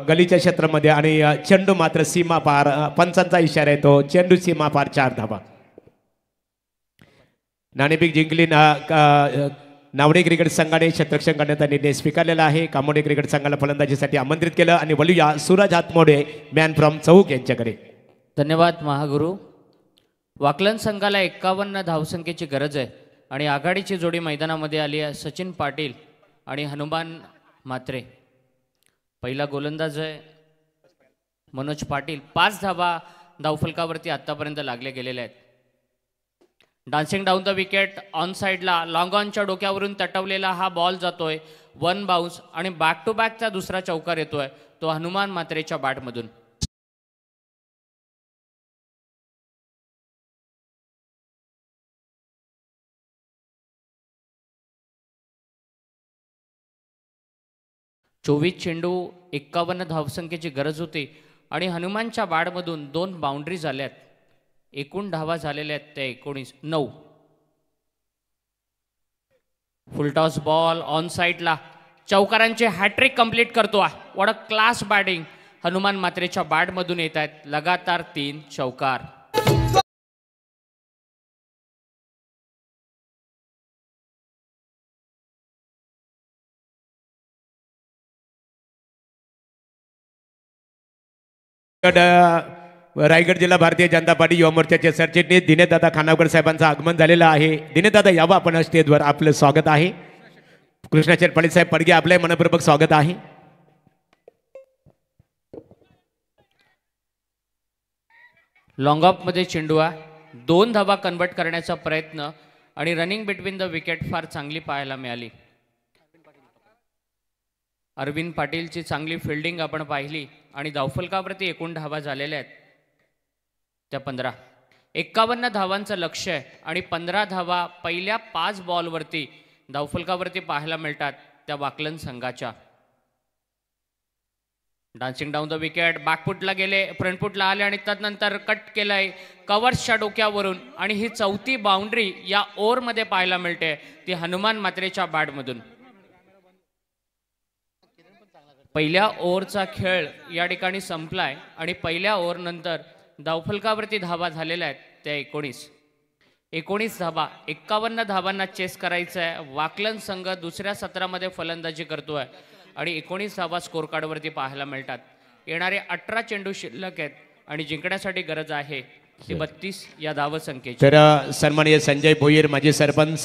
गलीच्या क्षेत्रामध्ये आणि चेंडू मात्र सीमा पार. पंचांचा इशारा येतो, चेंडू सीमा पार. 4 धाबा. नाणेफेक जिंकली नावडे क्रिकेट संघाने क्षेत्ररक्षण करण्याचा निर्णय स्वीकारलेला आहे. कामोडे क्रिकेट संघाला फलंदाजीसाठी आमंत्रित केलं आणि वलूया सूरज हातमोडे मॅन फ्रॉम चौक यांच्याकडे. धन्यवाद महागुरु. वाकलन संघाला 51 धावसंख्येची गरज आहे आणि आघाडीची जोडी मैदानामध्ये आली आहे. सचिन पाटील आणि हनुमान म्हात्रे. पहिला गोलंदाज आहे मनोज पाटील. 5 धावा धावफलकावरती आत्तापर्यंत लागले गेलेले आहेत. Dancing down the wicket on साईडला लॉंग ऑनच्या डोक्यावरून तटवलेला हा बॉल जातोय 1 बाउन्स आणि बॅक टू बॅकचा दुसरा चौकार येतोय तो हनुमान म्हात्रेच्या बॅटमधून. चोवीस चेंडू 51 धावसंख्येची गरज होती आणि हनुमानच्या बॅटमधून 2 बाउंड्री झाल्यात. एकूण धावा झालेल्या आहेत त्या 19-9. फुलटॉस बॉल ऑन साईडला चौकारांचे हॅट्रिक कंप्लीट करतो. What a class batting Hanuman म्हात्रेच्या बॅटमधून येत आहेत. लगातार 3 चौकार. रायगड जिल्हा भारतीय जनता पार्टी युवा मोर्चाचे सरचिटणीस दिनेशदादा खानावकर साहेबांचं आगमन झालेलं आहे. दिनेशदादा यावं आपण स्टेजवर, आपलं स्वागत आहे. कृष्णाचर पाटील साहेब पडगे आपले मनपूर्वक स्वागत आहे. लॉंग ऑफमध्ये चेंडू आहे. 2 धावा कन्वर्ट करण्याचा प्रयत्न आणि रनिंग बिटवीन द विकेट फार चांगली पाहायला मिळाली. अरविंद पाटीलची चांगली फिल्डिंग आपण पाहिली आणि धावफलकावरती एकूण धावा झालेल्या आहेत त्या 15. 51 धावांचं लक्ष्य आहे आणि 15 धावा पहिल्या 5 बॉलवरती धावफलकावरती पाहायला मिळतात त्या वाकलन संघाच्या. डान्सिंग डाऊन द विकेट बॅकफुटला गेले, फ्रंटफुटला आले आणि त्यानंतर कट केलंय कव्हर्सच्या डोक्यावरून आणि ही 4थी बाउंड्री या ओव्हरमध्ये पाहायला मिळते ती हनुमान म्हात्रेच्या बॅटमधून. पहिल्या ओव्हरचा खेळ या ठिकाणी संपलाय आणि पहिल्या ओव्हर नंतर धावफलकावरती धावा झालेल्या आहेत त्या 19 धावा. 51 धावांना चेस करायचं आहे. वाकलन संघ दुसऱ्या सत्रामध्ये फलंदाजी करतोय आणि 19 धावा स्कोर कार्डवरती पाहायला मिळतात. येणारे 18 चेंडू शिल्लक आहेत आणि जिंकण्यासाठी गरज आहे ती 32 या धावसंख्येची. तर सन्माननीय संजय भोईर माजी सरपंच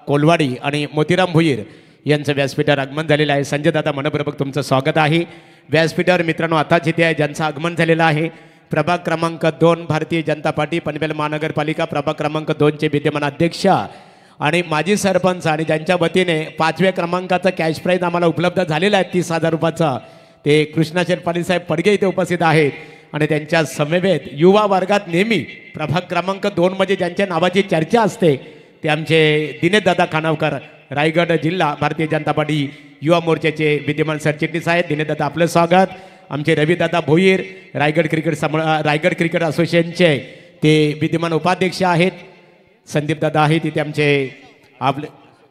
कोलवाडी आणि मोतीराम भोईर यांचं व्यासपीठावर आगमन झालेलं आहे. संजय दादा मनपूर्वक तुमचं स्वागत आहे व्यासपीठावर. मित्रांनो आताच इथे आहे ज्यांचं आगमन झालेलं आहे प्रभाग क्रमांक 2 भारतीय जनता पार्टी पनवेल महानगरपालिका प्रभाग क्रमांक 2चे विद्यमान अध्यक्ष आणि माजी सरपंच आणि ज्यांच्या वतीने 5व्या क्रमांकाचं कॅश प्राईज आम्हाला उपलब्ध झालेलं आहे 30,000 रुपयाचं ते कृष्णाचर पाटील साहेब पडगे इथे उपस्थित आहेत आणि त्यांच्या समवेत युवा वर्गात नेहमी प्रभाग क्रमांक 2 मध्ये ज्यांच्या नावाची चर्चा असते ते आमचे दिनेशदादा खानावकर, रायगड जिल्हा भारतीय जनता पार्टी युवा मोर्चाचे विद्यमान सरचिटणीस आहेत. दिनेशदादा आपलं स्वागत. आमचे रविदादा भोईर रायगड क्रिकेट असोसिएशनचे ते विद्यमान उपाध्यक्ष आहेत. संदीपदादा आहेत तिथे आमचे आपले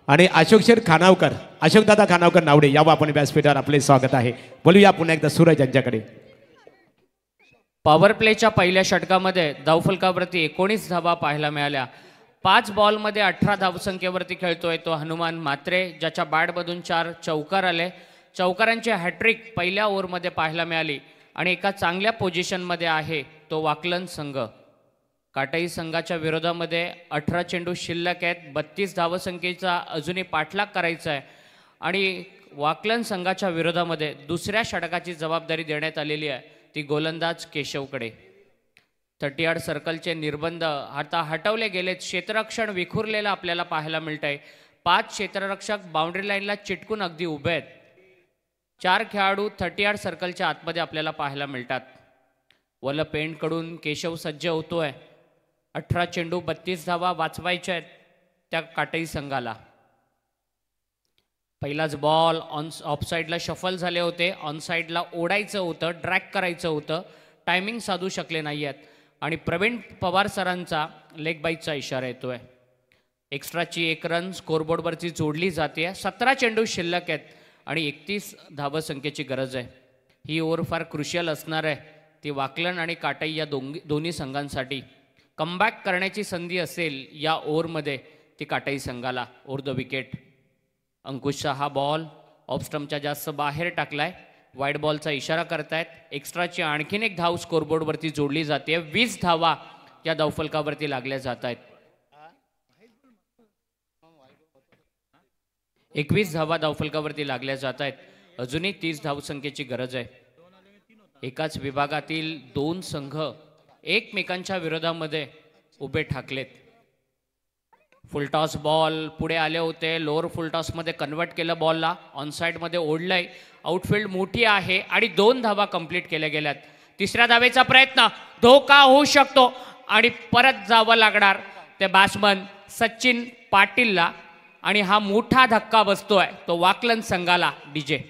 आणि अशोकदादा खानावकर नावडे यावं आपण व्यासपीठावर आपले स्वागत आहे. बोलूया पुन्हा एकदा सूरज यांच्याकडे. पॉवर प्लेच्या पहिल्या षटकामध्ये धावफलकावरती 19 धावा पाहायला मिळाल्या. 5 बॉलमध्ये 18 धावसंख्येवरती खेळतोय तो हनुमान म्हात्रे, ज्याच्या बॅटमधून 4 चौकार आले. चौकारांची हॅट्रिक पहिल्या ओव्हरमध्ये पाहायला मिळाली आणि एका चांगल्या पोझिशनमध्ये आहे तो वाकलन संघ. काटाई संघाच्या विरोधामध्ये 18 चेंडू शिल्लक आहेत. 32 धावसंख्येचा अजूनही पाठलाग करायचा आहे आणि वाकलन संघाच्या विरोधामध्ये दुसऱ्या षटकाची जबाबदारी देण्यात आलेली आहे ती गोलंदाज केशवकडे. 30 यार्ड सर्कलचे निर्बंध आता हटवले गेलेत. क्षेत्ररक्षण विखुरलेलं आपल्याला पाहायला मिळत आहे. 5 क्षेत्ररक्षक बाउंड्री लाईनला चिटकून अगदी उभे आहेत. 4 खेळाडू 30 यार्ड सर्कलच्या आतमध्ये आपल्याला पाहायला मिळतात. वलप एंडकडून केशव सज्ज होतोय. 18 चेंडू 32 धावा वाचवायच्या आहेत त्या काटाई संघाला. पहिलाच बॉल ऑफसाईडला शफल झाले होते. ऑनसाईडला ओढायचं होतं, ड्रॅग करायचं होतं, टायमिंग साधू शकले नाही आहेत आणि प्रवीण पवार सरांचा लेग बाईटचा इशारा येतोय. एक्स्ट्राची 1 रन स्कोरबोर्डवरती जोडली जाते. 17 चेंडू शिल्लक आहेत आणि 31 धावसंख्येची गरज आहे. ही ओव्हर फार क्रुशियल असणार आहे ती वाकलन आणि काटाई या दोन्ही संघांसाठी. कमबॅक करण्याची संधी असेल या ओव्हरमध्ये ती काटाई संघाला. ओव्हर द विकेट अंकुशचा हा बॉल ऑफस्टम्पच्या जास्त बाहेर टाकलाय. वाईड बॉलचा इशारा करतायत. एक्स्ट्राची आणखीन 1 धाव स्कोरबोर्डवरती जोडली जाते. 20 धावा या धावफलकावरती लागल्या जात आहेत. 21 धावा धावफलकावरती लागल्या जात आहेत. अजूनही 30 धावसंख्येची गरज आहे. एकाच विभागातील 2 संघ एकमेकांच्या विरोधामध्ये उभे ठाकलेत. फुलटॉस बॉल पुढे आले होते. लोअर फुलटॉसमध्ये कन्वर्ट केलं बॉलला. ऑनसाईडमध्ये ओढलंय. आउटफील्ड मोठी आहे आणि 2 धावा कंप्लीट केल्या गेल्यात. तिसऱ्या धावेचा प्रयत्न, धोका होऊ शकतो आणि परत जावं लागणार ते बॅट्समन सचिन पाटीलला आणि हा मोठा धक्का बसतोय तो वाकलन संघाला. डीजे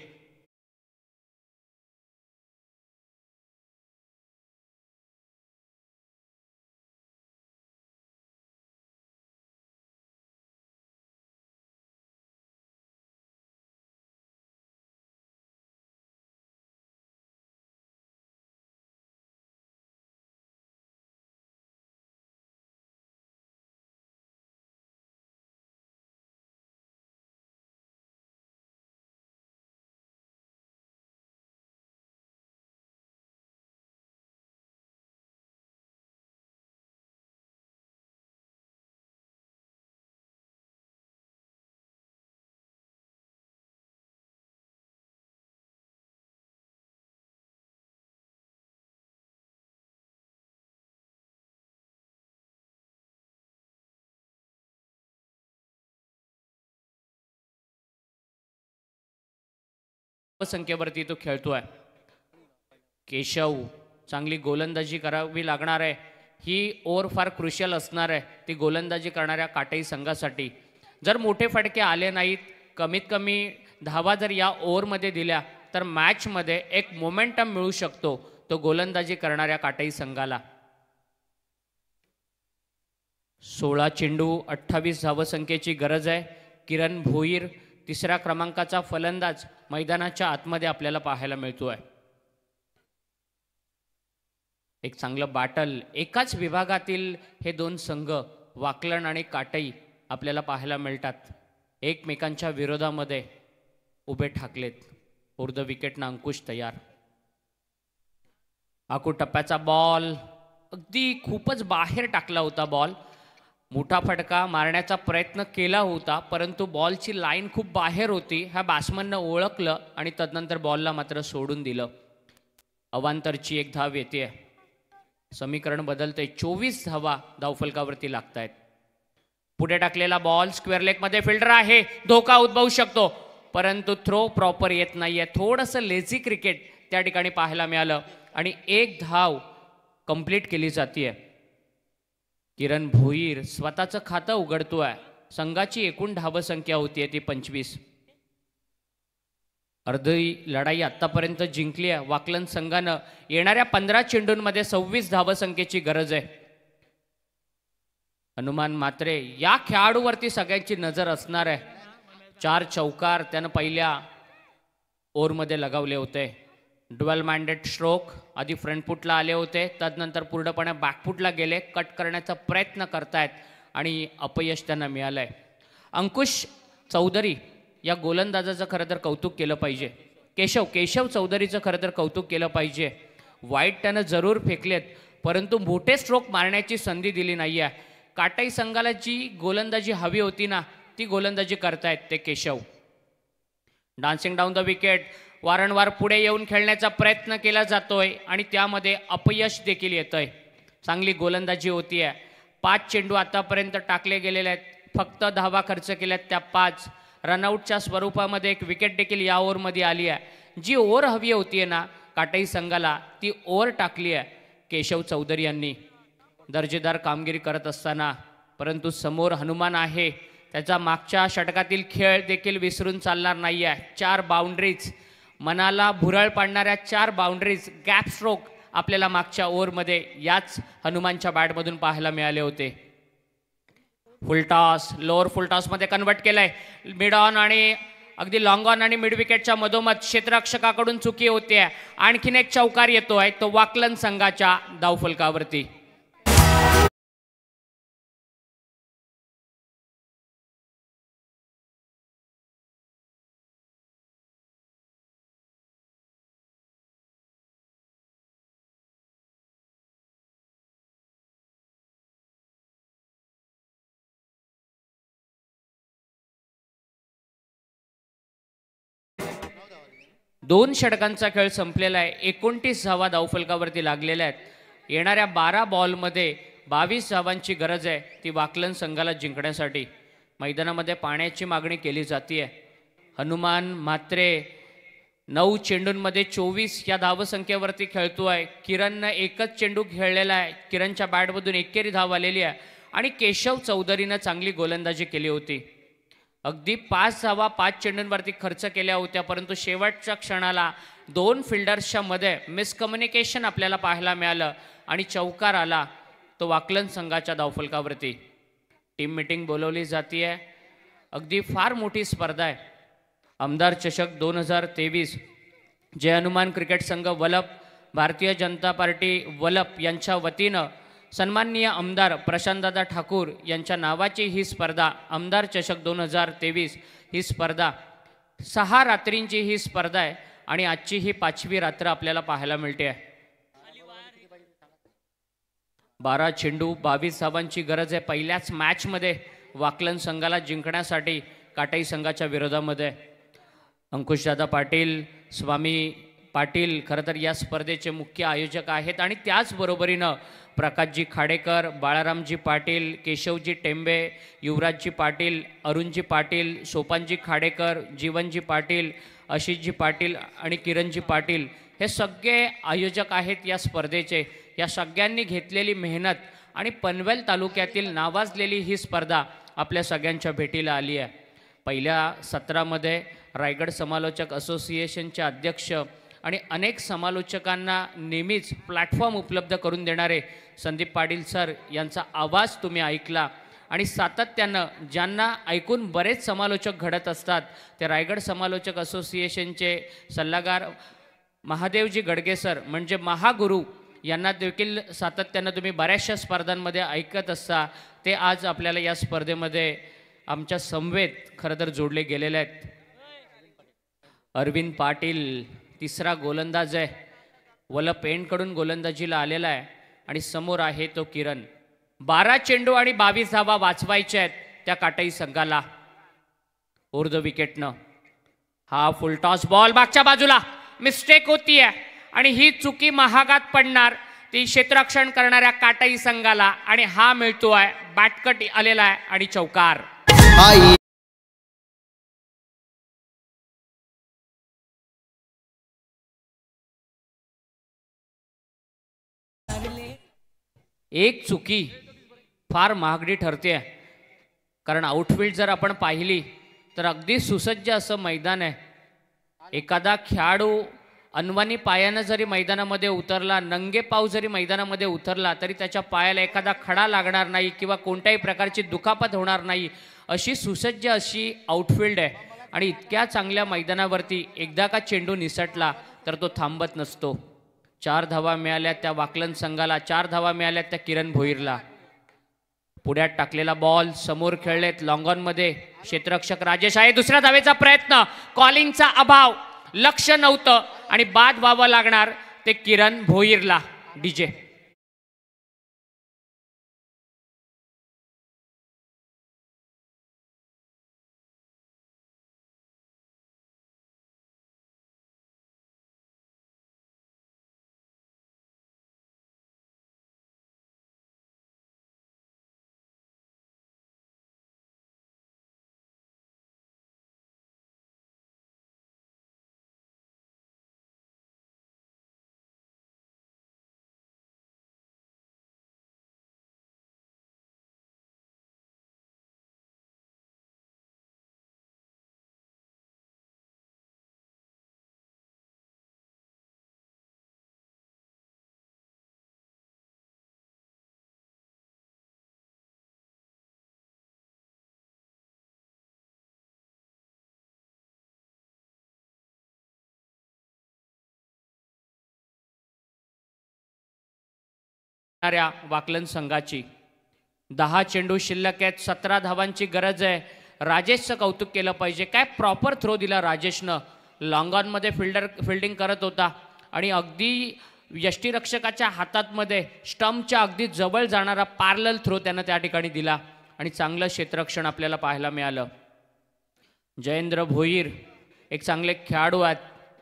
संख्येवरती तो खेळतोय. केशव चांगली गोलंदाजी करावी लागणार आहे. ही ओव्हर फार क्रुशियल असणार आहे ती गोलंदाजी करणाऱ्या काटाई संघासाठी. जर मोठे फटके आले नाहीत, कमीत कमी धावा जर या ओव्हरमध्ये दिल्या तर मॅचमध्ये एक मोमेंटम मिळू शकतो तो गोलंदाजी करणाऱ्या काटाई संघाला. 16 चेंडू 28 धावसंख्येची गरज आहे. किरण भोईर 3ऱ्या क्रमांकाचा फलंदाज मैदानाच्या आतमध्ये आपल्याला पाहायला मिळतोय. एक चांगलं बॅटल. एकाच विभागातील हे 2 संघ वाकलन आणि काटाई आपल्याला पाहायला मिळतात. एकमेकांच्या विरोधामध्ये उभे ठाकलेत. उर्ध विकेटनं अंकुश तयार. आकू टप्प्याचा बॉल अगदी खूपच बाहेर टाकला होता बॉल. मोठा फटका मारण्याचा प्रयत्न केला होता परंतु बॉलची लाईन खूप बाहेर होती. ह्या बॅट्समननं ओळखलं आणि तदनंतर बॉलला मात्र सोडून दिलं. अवांतरची 1 धाव येते. समीकरण बदलतंय. 24 धावा धावफलकावरती लागत आहेत. पुढे टाकलेला बॉल स्क्वेअर लेगमध्ये फिल्डर आहे. धोका उद्भवू शकतो परंतु थ्रो प्रॉपर येत नाहीये. थोडंसं लेझी क्रिकेट त्या ठिकाणी पाहायला मिळालं आणि एक धाव कंप्लीट केली जाते. किरण भोईर स्वतःचं खातं उघडतोय. संघाची एकूण धावसंख्या होती ती 25. अर्धी लढाई आतापर्यंत जिंकली आहे वाकलन संघानं. येणाऱ्या 15 चेंडूंमध्ये 26 धावसंख्येची गरज आहे. हनुमान मात्रे या खेळाडूवरती सगळ्यांची नजर असणार आहे. 4 चौकार त्यानं पहिल्या ओव्हरमध्ये लगावले होते. 12 मॅन्डेट स्ट्रोक. आधी फ्रंट फुटला आले होते, तदनंतर पूर्णपणे बॅकफुटला गेले. कट करण्याचा प्रयत्न करतायत आणि अपयश त्यांना मिळालंय. अंकुश चौधरी या गोलंदाजाचं खरं तर कौतुक केलं पाहिजे. केशव चौधरीचं खरं तर कौतुक केलं पाहिजे. वाईट त्यानं जरूर फेकलेत, परंतु मोठे स्ट्रोक मारण्याची संधी दिली नाही आहे. काटाई संघाला जी गोलंदाजी हवी होती ना, ती गोलंदाजी करतायत ते Keshav. Dancing down the wicket. वारंवार पुढे येऊन खेळण्याचा प्रयत्न केला जातोय आणि त्यामध्ये अपयश देखील येतंय. चांगली गोलंदाजी होतीये. 5 चेंडू आतापर्यंत टाकले गेलेले आहेत. फक्त धावा खर्च केल्यात त्या 5. रनआउटच्या स्वरूपामध्ये एक विकेट देखील या ओव्हरमध्ये आली आहे. जी ओव्हर हवी होतीये ना काटाई संघाला, ती ओव्हर टाकली आहे केशव चौधरी यांनी. दर्जेदार कामगिरी करत असताना, परंतु समोर हनुमान आहे. त्याचा मागच्या षटकातील खेळ देखील विसरून चालणार नाही आहे. 4 बाउंड्रीज, मनाला भुरळ पाडणाऱ्या 4 बाउंड्रीज, गॅप स्ट्रोक आपल्याला मागच्या ओव्हरमध्ये याच हनुमानच्या बॅटमधून पाहायला मिळाले होते. फुलटॉस, लोअर फुलटॉसमध्ये कन्वर्ट केलंय. मिड ऑन आणि अगदी लॉंग ऑन आणि मिड विकेटच्या मधोमध क्षेत्ररक्षकाकडून चुकी होते. आणखीन एक चौकार येतोय तो वाकलन संघाच्या धावफलकावरती. दोन षटकांचा खेळ संपलेला आहे. 29 धावा धावफलकावरती लागलेल्या आहेत. येणाऱ्या 12 बॉलमध्ये 22 धावांची गरज आहे ती वाकलन संघाला जिंकण्यासाठी. मैदानामध्ये पाण्याची मागणी केली जाते. हनुमान मात्रे 9 चेंडूंमध्ये 24 या धावसंख्येवरती खेळतोय. किरणनं एकच चेंडू खेळलेला आहे. किरणच्या बॅटमधून एकेरी धाव आलेली आहे आणि केशव चौधरीनं चांगली गोलंदाजी केली होती. अगदी 5 धावा 5 चेंडूंवरती खर्च केल्या होत्या, परंतु शेवटच्या क्षणाला 2 फिल्डर्सच्या मध्ये मिसकम्युनिकेशन आपल्याला पाहायला मिळालं आणि चौकार आला तो वाकलन संघाच्या धावफलकावरती. टीम मीटिंग बोलवली जाते. अगदी फार मोठी स्पर्धा आहे. आमदार चषक 2023 जय हनुमान क्रिकेट संघ वलप, भारतीय जनता पार्टी वलप यांच्या वतीनं सन्माननीय आमदार प्रशांतदादा ठाकूर यांच्या नावाची ही स्पर्धा आमदार चषक 2023 ही स्पर्धा 6 रात्रींची ही स्पर्धा आहे आणि आजची ही 5वी रात्र आपल्याला पाहायला मिळते आहे. 12 चेंडू 22 धावांची गरज आहे पहिल्याच मॅचमध्ये वाकलन संघाला जिंकण्यासाठी काटाई संघाच्या विरोधामध्ये. अंकुशदादा पाटील, स्वामी पाटील खरं तर या स्पर्धेचे मुख्य आयोजक आहेत आणि त्याचबरोबरीनं प्रकाशजी खाडेकर, बाळारामजी पाटील, केशवजी टेंबे, युवराजजी पाटील, अरुणजी पाटील, सोपानजी खाडेकर, जीवनजी पाटील, आशिषजी पाटील आणि किरणजी पाटील हे सगळे आयोजक आहेत या स्पर्धेचे. या सगळ्यांनी घेतलेली मेहनत आणि पनवेल तालुक्यातील नावाजलेली ही स्पर्धा आपल्या सगळ्यांच्या भेटीला आली आहे. पहिल्या सत्रामध्ये रायगड समालोचक असोसिएशनचे अध्यक्ष आणि अनेक समालोचकांना नेहमीच प्लॅटफॉर्म उपलब्ध करून देणारे संदीप पाटील सर यांचा आवाज तुम्ही ऐकला आणि सातत्यानं ज्यांना ऐकून बरेच समालोचक घडत असतात ते रायगड समालोचक असोसिएशनचे सल्लागार महादेवजी गडगे सर म्हणजे महागुरू यांना देखील सातत्यानं तुम्ही बऱ्याचशा स्पर्धांमध्ये ऐकत असता. ते आज आपल्याला या स्पर्धेमध्ये आमच्या समवेत खरं तर जोडले गेलेले आहेत. अरविंद पाटील तिसरा गोलंदाज आहे. वलप एंडकडून गोलंदाजीला आलेला आहे आणि समोर आहे तो किरण. 12 चेंडू आणि 22 धावा वाचवायच्या आहेत त्या काटाई संघाला. उर्ध विकेटनं हा फुल टॉस बॉल मागच्या बाजूला मिस्टेक होतीये आणि ही चुकी महागात पडणार ती क्षेत्ररक्षण करणाऱ्या काटाई संघाला आणि हा मिळतोय बॅटकट आलेला आहे आणि चौकार. एक चुकी फार महागडी ठरते, कारण आउटफील्ड जर आपण पाहिली तर अगदी सुसज्ज असं मैदान आहे. एखादा खेळाडू अनवाणी पायानं जरी मैदानामध्ये उतरला, नंगे पाव जरी मैदानामध्ये उतरला, तरी त्याच्या पायाला एखादा खडा लागणार नाही किंवा कोणत्याही प्रकारची दुखापत होणार नाही, अशी सुसज्ज अशी आउटफील्ड आहे. आणि इतक्या चांगल्या मैदानावरती एकदा का चेंडू निसटला तर तो थांबत नसतो. 4 धावा मिळाल्या त्या वाकलन संघाला, 4 धावा मिळाल्या त्या किरण भोईरला. पुढ्यात टाकलेला बॉल समोर खेळलेत लॉंगॉनमध्ये क्षेत्ररक्षक राजेश आहे. दुसऱ्या धावेचा प्रयत्न, कॉलिंगचा अभाव, लक्ष नव्हतं आणि बाद व्हावं लागणार ते किरण भोईरला. डीजे वाकलन संघाची 10 चेंडू शिल्लक आहेत, 17 धावांची गरज आहे. राजेशचं कौतुक केलं पाहिजे. काय प्रॉपर थ्रो दिला राजेशनं. लॉंगॉनमध्ये फिल्डिंग करत होता आणि अगदी यष्टीरक्षकाच्या हातातमध्ये स्टंपच्या अगदी जवळ जाणारा पॅरलल थ्रो त्यानं त्या ठिकाणी दिला आणि चांगलं क्षेत्ररक्षण आपल्याला पाहायला मिळालं. जयेंद्र भोईर एक चांगले खेळाडू आहेत,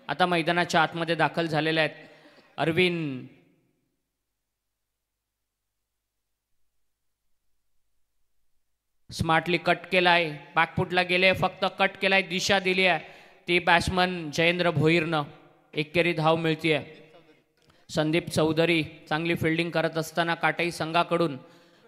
आता मैदानाच्या आतमध्ये दाखल झालेले आहेत. अरविंद स्मार्टली कट केलाय, बॅकफुटला गेले, फक्त कट केलाय, दिशा दिली आहे ती बॅट्समन जयेंद्र भोईरनं. एकेरी धाव मिळतीये. संदीप चौधरी चांगली फिल्डिंग करत असताना काटाई संघाकडून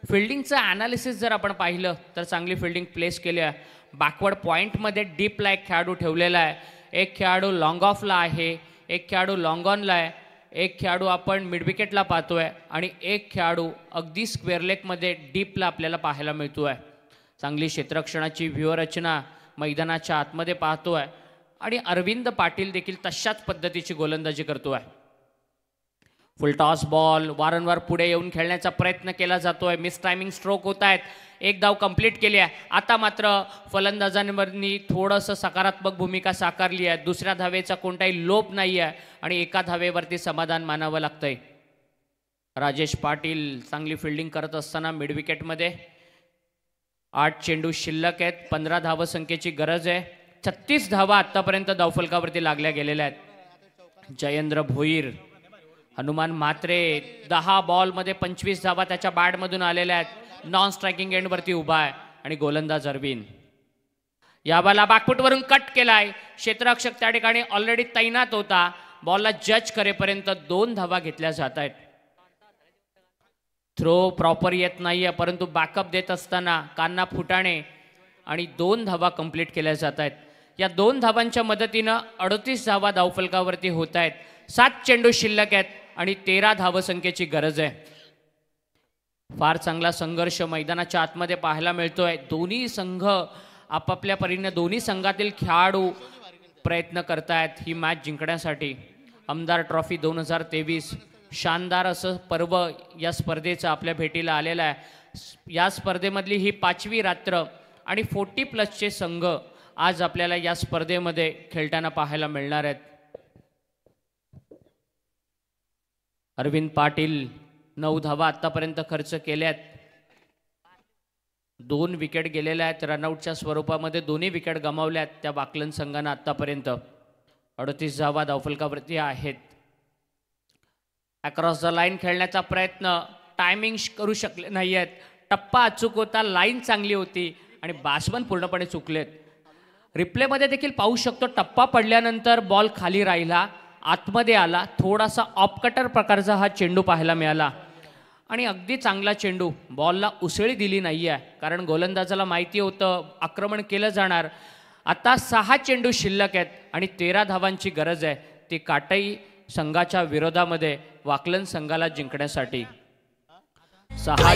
फिल्डिंगचं ॲनालिसिस जर आपण पाहिलं तर चांगली फिल्डिंग प्लेस केली आहे. बॅकवर्ड पॉईंटमध्ये डीपला एक खेळाडू ठेवलेला आहे, एक खेळाडू लॉंग ऑफला आहे, एक खेळाडू लॉंग ऑनला आहे, एक खेळाडू आपण मिड विकेटला पाहतोय आणि एक खेळाडू अगदी स्क्वेअर लेगमध्ये डीपला आपल्याला पाहायला मिळतोय. चांगली क्षेत्ररक्षणाची व्यूहरचना मैदानाच्या आतमध्ये पाहतोय आणि अरविंद पाटील देखील तशाच पद्धतीची गोलंदाजी करतोय. फुलटॉस बॉल वारंवार पुढे येऊन खेळण्याचा प्रयत्न केला जातोय. मिस टायमिंग स्ट्रोक होत आहेत. एक धाव कंप्लीट केली आहे. आता मात्र फलंदाजांनी थोडंसं सकारात्मक भूमिका साकारली आहे. दुसऱ्या धावेचा कोणताही लोभ नाही आहे आणि एका धावेवरती समाधान मानावं लागतंय. राजेश पाटील चांगली फिल्डिंग करत असताना मिड विकेटमध्ये 8 चेंडू शिल्लक आहेत, 15 धावसंख्येची गरज आहे. 36 धावा आतापर्यंत धावफलकावरती लागल्या गेलेल्या आहेत. जयेंद्र भोईर, हनुमान म्हात्रे 10 बॉलमध्ये 25 धावा त्याच्या बॅटमधून आलेल्या आहेत. नॉन स्ट्रायकिंग एंडवरती उभा आहे आणि गोलंदाज अरविंद. या बॉलला बॅकफुटवरून कट केलाय. क्षेत्ररक्षक त्या ठिकाणी ऑलरेडी तैनात होता. बॉलला जज करेपर्यंत 2 धावा घेतल्या जात आहेत. थ्रो प्रॉपर येत नाहीये, परंतु बॅकअप देत असताना कान्ना फुटाणे आणि 2 धावा कंप्लीट केल्या जात आहेत. या 2 धावांच्या मदतीनं 38 धावा धावफलकावरती होत आहेत. 7 चेंडू शिल्लक आहेत आणि 13 धावसंख्येची गरज आहे. फार चांगला संघर्ष मैदानाच्या आतमध्ये पाहायला मिळतोय. दोन्ही संघ आपापल्या परीने, दोन्ही संघातील खेळाडू प्रयत्न करतायत ही मॅच जिंकण्यासाठी. आमदार ट्रॉफी 2023 शानदार असं पर्व या स्पर्धेचं आपल्या भेटीला आलेलं आहे. या स्पर्धेमधली ही 5वी रात्र आणि 40+ संघ आज आपल्याला या स्पर्धेमध्ये खेळताना पाहायला मिळणार आहेत. अरविंद पाटील 9 धावा आतापर्यंत खर्च केल्यात. 2 विकेट गेलेल्या आहेत. रनआउटच्या स्वरूपामध्ये दोन्ही विकेट गमावल्यात त्या वाकलन संघानं आतापर्यंत. 38 धावा धावफलकावरती आहेत. अक्रॉस द लाईन खेळण्याचा प्रयत्न, टायमिंग करू शकले नाही आहेत. टप्पा अचूक होता, लाईन चांगली होती आणि बॅट्समन पूर्णपणे चुकलेत. रिप्लेमध्ये देखील पाहू शकतो, टप्पा पडल्यानंतर बॉल खाली राहिला, आतमध्ये आला, थोडासा ऑफ कटर प्रकारचा हा चेंडू पाहायला मिळाला आणि अगदी चांगला चेंडू, बॉलला उसळी दिली नाही आहे, कारण गोलंदाजाला माहिती होतं आक्रमण केलं जाणार. आता 6 चेंडू शिल्लक आहेत आणि 13 धावांची गरज आहे ती काटई संघाच्या विरोधामध्ये वाकलन संघाला जिंकण्यासाठी. 6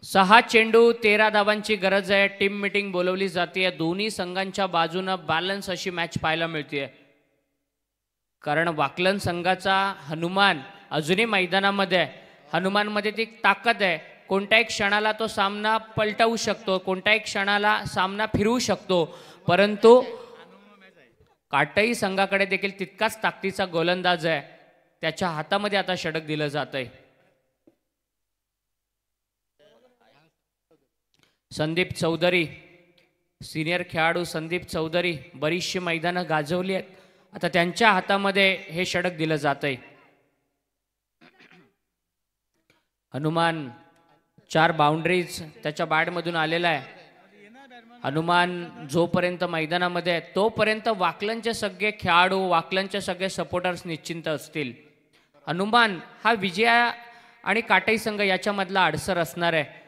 6 चेंडू 13 धावांची गरज आहे. टीम मीटिंग बोलवली जाते. दोन्ही संघांच्या बाजूनं बॅलन्स अशी मॅच पाहायला मिळते, कारण वाकलन संघाचा हनुमान अजूनही मैदानामध्ये आहे. हनुमानमध्ये ती ताकद आहे, कोणत्याही क्षणाला तो सामना पलटवू शकतो, कोणत्याही क्षणाला सामना फिरवू शकतो. परंतु काटई संघाकडे देखील तितकाच ताकदीचा गोलंदाज आहे. त्याच्या हातामध्ये आता षटक दिलं जात आहे. संदीप चौधरी, सिनियर खेळाडू संदीप चौधरी, बरीचशी मैदानं गाजवली आहेत. आता त्यांच्या हातामध्ये हे षटक दिलं जात आहे. हनुमान 4 बाउंड्रीज त्याच्या बॅटमधून आलेला आहे. हनुमान जोपर्यंत मैदानामध्ये आहे तोपर्यंत वाकलनचे सगळे खेळाडू, वाकलनचे सगळे सपोर्टर्स निश्चिंत असतील. हनुमान हा विजया आणि काटई संघ याच्यामधला अडसर असणार आहे.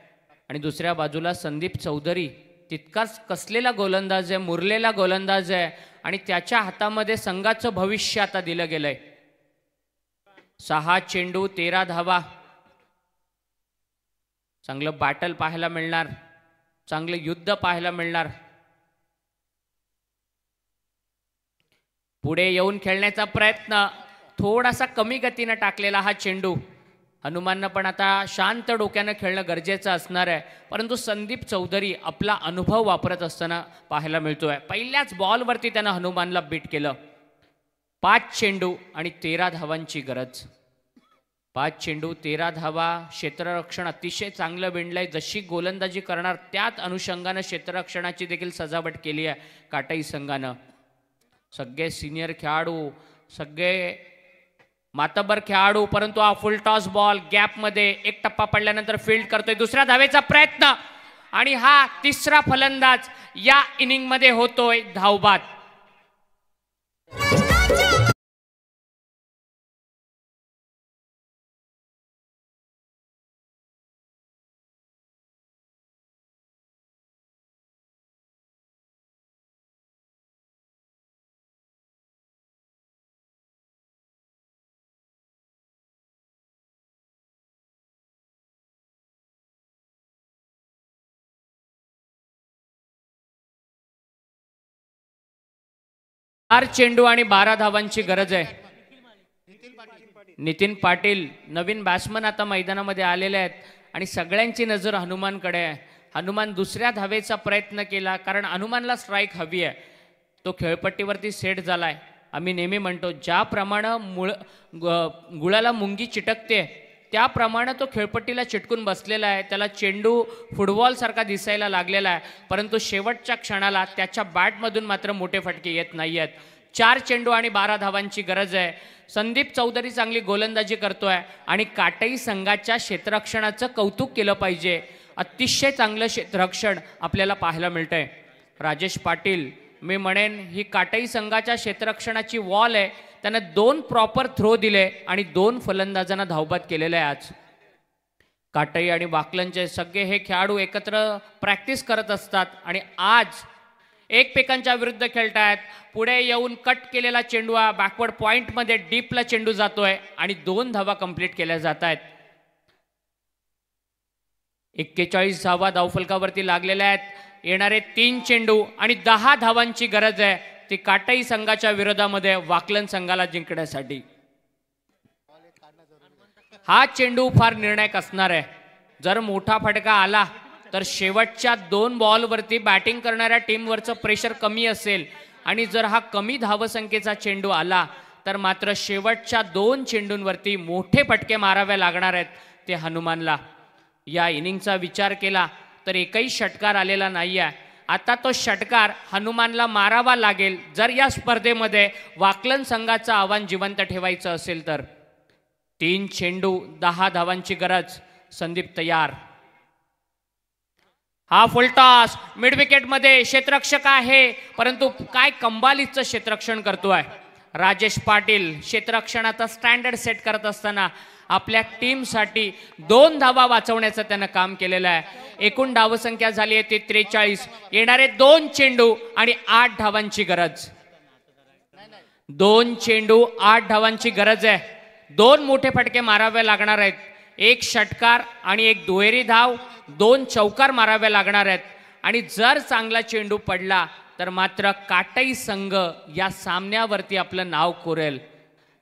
आणि दुसऱ्या बाजूला संदीप चौधरी तितकाच कसलेला गोलंदाज आहे, मुरलेला गोलंदाज आहे आणि त्याच्या हातामध्ये संघाचं भविष्य आता दिलं गेलंय. 6 चेंडू 13 धावा. चांगलं बॅटल पाहायला मिळणार, चांगलं युद्ध पाहायला मिळणार. पुढे येऊन खेळण्याचा प्रयत्न, थोडासा कमी गतीनं टाकलेला हा चेंडू. हनुमाननं पण आता शांत डोक्यानं खेळणं गरजेचं असणार आहे. परंतु संदीप चौधरी आपला अनुभव वापरत असताना पाहायला मिळतोय. पहिल्याच बॉलवरती त्यानं हनुमानला बीट केलं. 5 चेंडू आणि 13 धावांची गरज. 5 चेंडू 13 धावा. क्षेत्ररक्षण अतिशय चांगलं विणलंय. जशी गोलंदाजी करणार त्याच अनुषंगानं क्षेत्ररक्षणाची देखील सजावट केली आहे काटई संघानं. सगळे सिनियर खेळाडू, सगळे मातबर खेळाडू, परंतु हा फुल टॉस बॉल गॅपमध्ये एक टप्पा पडल्यानंतर फील्ड करतोय. दुसऱ्या धावेचा प्रयत्न आणि हा तिसरा फलंदाज या इनिंगमध्ये होतोय धावबाद. चार चेंडू आणि 12 धावांची गरज आहे. नितीन पाटील नवीन बॅट्समन आता मैदानामध्ये आलेले आहेत आणि सगळ्यांची नजर हनुमानकडे आहे. हनुमान दुसऱ्या धावेचा प्रयत्न केला, कारण हनुमानला स्ट्राईक हवी आहे. तो खेळपट्टीवरती सेट झालाय. आम्ही नेहमी म्हणतो ज्याप्रमाणे गुळाला मुंगी चिटकते त्याप्रमाणे तो खेळपट्टीला चिटकून बसलेला आहे. त्याला चेंडू फुटबॉलसारखा दिसायला लागलेला आहे, परंतु शेवटच्या क्षणाला त्याच्या बॅटमधून मात्र मोठे फटके येत नाही आहेत. 4 चेंडू आणि 12 धावांची गरज आहे. संदीप चौधरी चांगली गोलंदाजी करतोय आणि काटई संघाच्या क्षेत्ररक्षणाचं कौतुक केलं पाहिजे. अतिशय चांगलं क्षेत्ररक्षण आपल्याला पाहायला मिळतंय. राजेश पाटील, मी म्हणेन ही काटई संघाच्या क्षेत्ररक्षणाची वॉल आहे. त्यानं 2 प्रॉपर थ्रो दिले आणि 2 फलंदाजांना धावबाद केलेलं आहे. आज काटई आणि वाकलनचे सगळे हे खेळाडू एकत्र प्रॅक्टिस करत असतात आणि आज एकमेकांच्या विरुद्ध खेळतायत. पुढे येऊन कट केलेला चेंडू हा बॅकवर्ड पॉइंटमध्ये डीपला चेंडू जातोय आणि 2 धावा कंप्लीट केल्या जात आहेत. 41 धावा धावफलकावरती लागलेल्या आहेत. येणारे 3 चेंडू आणि 10 धावांची गरज आहे ती काटई संघाच्या विरोधामध्ये वाकलन संघाला जिंकण्यासाठी. हा चेंडू फार निर्णायक असणार आहे. जर मोठा फटका आला तर शेवटच्या 2 बॉलवरती बॅटिंग करणाऱ्या टीमवरचं प्रेशर कमी असेल आणि जर हा कमी धावसंख्येचा चेंडू आला तर मात्र शेवटच्या 2 चेंडूंवरती मोठे फटके मारावे लागणार आहेत ते हनुमानला. या इनिंगचा विचार केला तर एकही षटकार आलेला नाही आहे. आता तो षटकार हनुमानला मारावा लागेल जर या स्पर्धेमध्ये वाकलन संघाचं आव्हान जिवंत ठेवायचं असेल तर. 3 चेंडू 10 धावांची गरज. संदीप तयार. हा फुलटॉस मिड विकेट मध्ये क्षेत्ररक्षक आहे, परंतु काय कंबालीचं क्षेत्ररक्षण करतोय राजेश पाटील. क्षेत्ररक्षणाचा स्टँडर्ड सेट करत असताना आपल्या टीमसाठी 2 धावा वाचवण्याचं त्यानं काम केलेलं आहे. एकूण धावसंख्या झाली आहे ती 43. येणारे 2 चेंडू आणि 8 धावांची गरज. 2 चेंडू 8 धावांची गरज आहे. 2 मोठे फटके मारावे लागणार आहेत. 1 षटकार आणि 1 दुहेरी धाव, 2 चौकार मारावे लागणार आहेत. आणि जर चांगला चेंडू पडला तर मात्र काटई संघ या सामन्यावरती आपलं नाव कोरेल.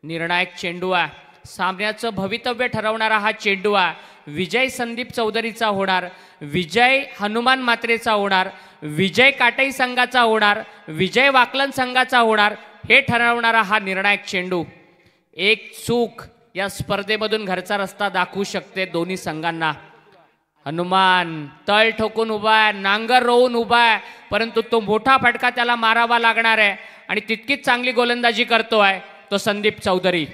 निर्णायक चेंडू आहे. सामन्याचं भवितव्य ठरवणारा हा चेंडू आहे. विजय संदीप चौधरीचा होणार, विजय हनुमान मात्रेचा होणार, विजय काटई संघाचा होणार, विजय वाकलन संघाचा होणार, हे ठरवणारा हा निर्णायक चेंडू. एक चूक या स्पर्धेमधून घरचा रस्ता दाखवू शकते दोन्ही संघांना. हनुमान तळ ठोकून उभा आहे, नांगर रोवून उभा आहे, परंतु तो मोठा फटका त्याला मारावा लागणार आहे. आणि तितकीच चांगली गोलंदाजी करतोय तो संदीप चौधरी.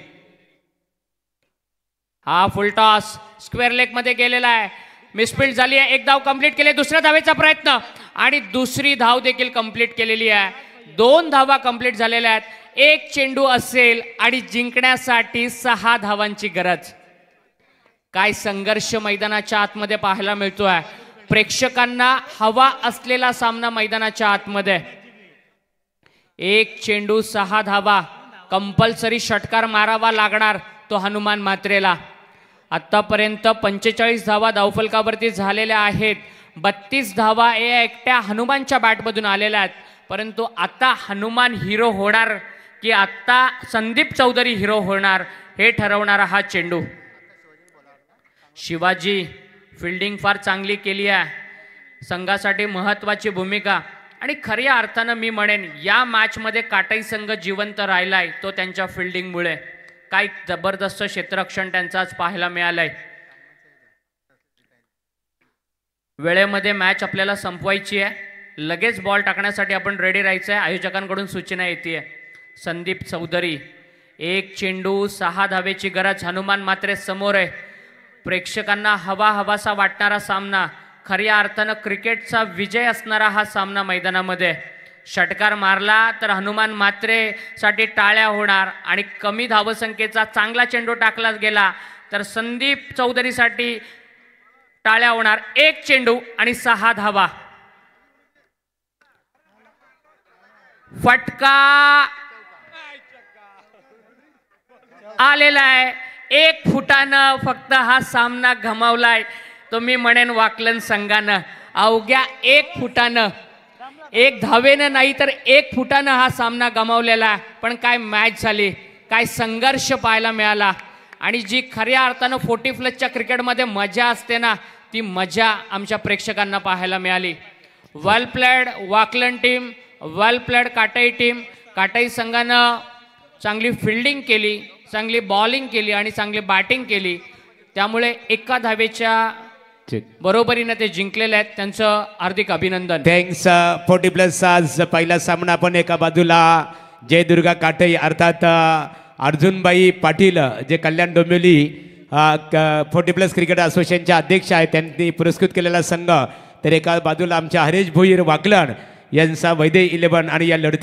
हा फुलटॉस स्क्वेअर लेग मध्ये गेलेला आहे. मिसफिल्ड झाली आहे. 1 धाव कंप्लीट केली. दुसऱ्या धावेचा प्रयत्न आणि दुसरी धाव देखील कंप्लीट केलेली आहे. 2 धावा कंप्लीट झालेल्या आहेत. 1 चेंडू असेल आणि जिंकण्यासाठी 6 धावांची गरज. काय संघर्ष मैदानाच्या आतमध्ये पाहायला मिळतोय. प्रेक्षकांना हवा असलेला सामना मैदानाच्या आतमध्ये. 1 चेंडू 6 धावा. कंपल्सरी षटकार मारावा लागणार तो हनुमान मात्रेला. आतापर्यंत 45 धावा धावफलकावरती झालेल्या आहेत. 32 धावा या एकट्या हनुमानच्या बॅटमधून आलेल्या आहेत. परंतु आता हनुमान हिरो होणार की आता संदीप चौधरी हिरो होणार हे ठरवणारा हा चेंडू. शिवाजी फिल्डिंग फार चांगली केली आहे. संघासाठी महत्त्वाची भूमिका. आणि खऱ्या अर्थानं मी म्हणेन या मॅचमध्ये काटई संघ जिवंत राहिलाय तो त्यांच्या फिल्डिंगमुळे. काय जबरदस्त क्षेत्ररक्षण त्यांचं आज पाहायला मिळालंय. वेळेमध्ये मॅच आपल्याला संपवायची आहे. लगेच बॉल टाकण्यासाठी आपण रेडी राहायचं आहे. आयोजकांकडून सूचना येते. संदीप चौधरी 1 चेंडू 6 धावेची गरज. हनुमान मात्रे समोर आहे. प्रेक्षकांना हवासा वाटणारा सामना. खऱ्या अर्थानं क्रिकेटचा विजय असणारा हा सामना मैदानामध्ये. षटकार मारला तर हनुमान मात्रेसाठी टाळ्या होणार आणि कमी धावसंख्येचा चांगला चेंडू टाकला गेला तर संदीप चौधरीसाठी टाळ्या होणार. 1 चेंडू आणि 6 धावा. फटका आलेला आहे. 1 फुटानं फक्त हा सामना गमावलाय तो मी म्हणेन वाकलन संघानं. अवघ्या 1 फुटानं, 1 धावेनं नाही तर 1 फुटानं हा सामना गमावलेला. पण काय मॅच झाली, काय संघर्ष पाहायला मिळाला. आणि जी खऱ्या अर्थानं 40+ क्रिकेटमध्ये मजा असते ना ती मजा आमच्या प्रेक्षकांना पाहायला मिळाली. वेल प्लेड वाकलन टीम, वेल प्लेड काटई टीम. काटई संघानं चांगली फिल्डिंग केली, चांगली बॉलिंग केली आणि चांगली बॅटिंग केली. त्यामुळे 1 धावेच्या बरोबरीने ते जिंकलेले आहेत. त्यांचं हार्दिक अभिनंदन. थँक्स. 40+ आज पहिला सामना आपण एका बाजूला जयदुर्गा काटई अर्थात अर्जुनबाई पाटील जे कल्याण डोंबिवली 40+ क्रिकेट असोसिएशनचे अध्यक्ष आहेत त्यांनी पुरस्कृत केलेला संघ. तर एका बाजूला आमच्या हरेश भोईर वाकलन यांचा वैदे 11 आणि या लढती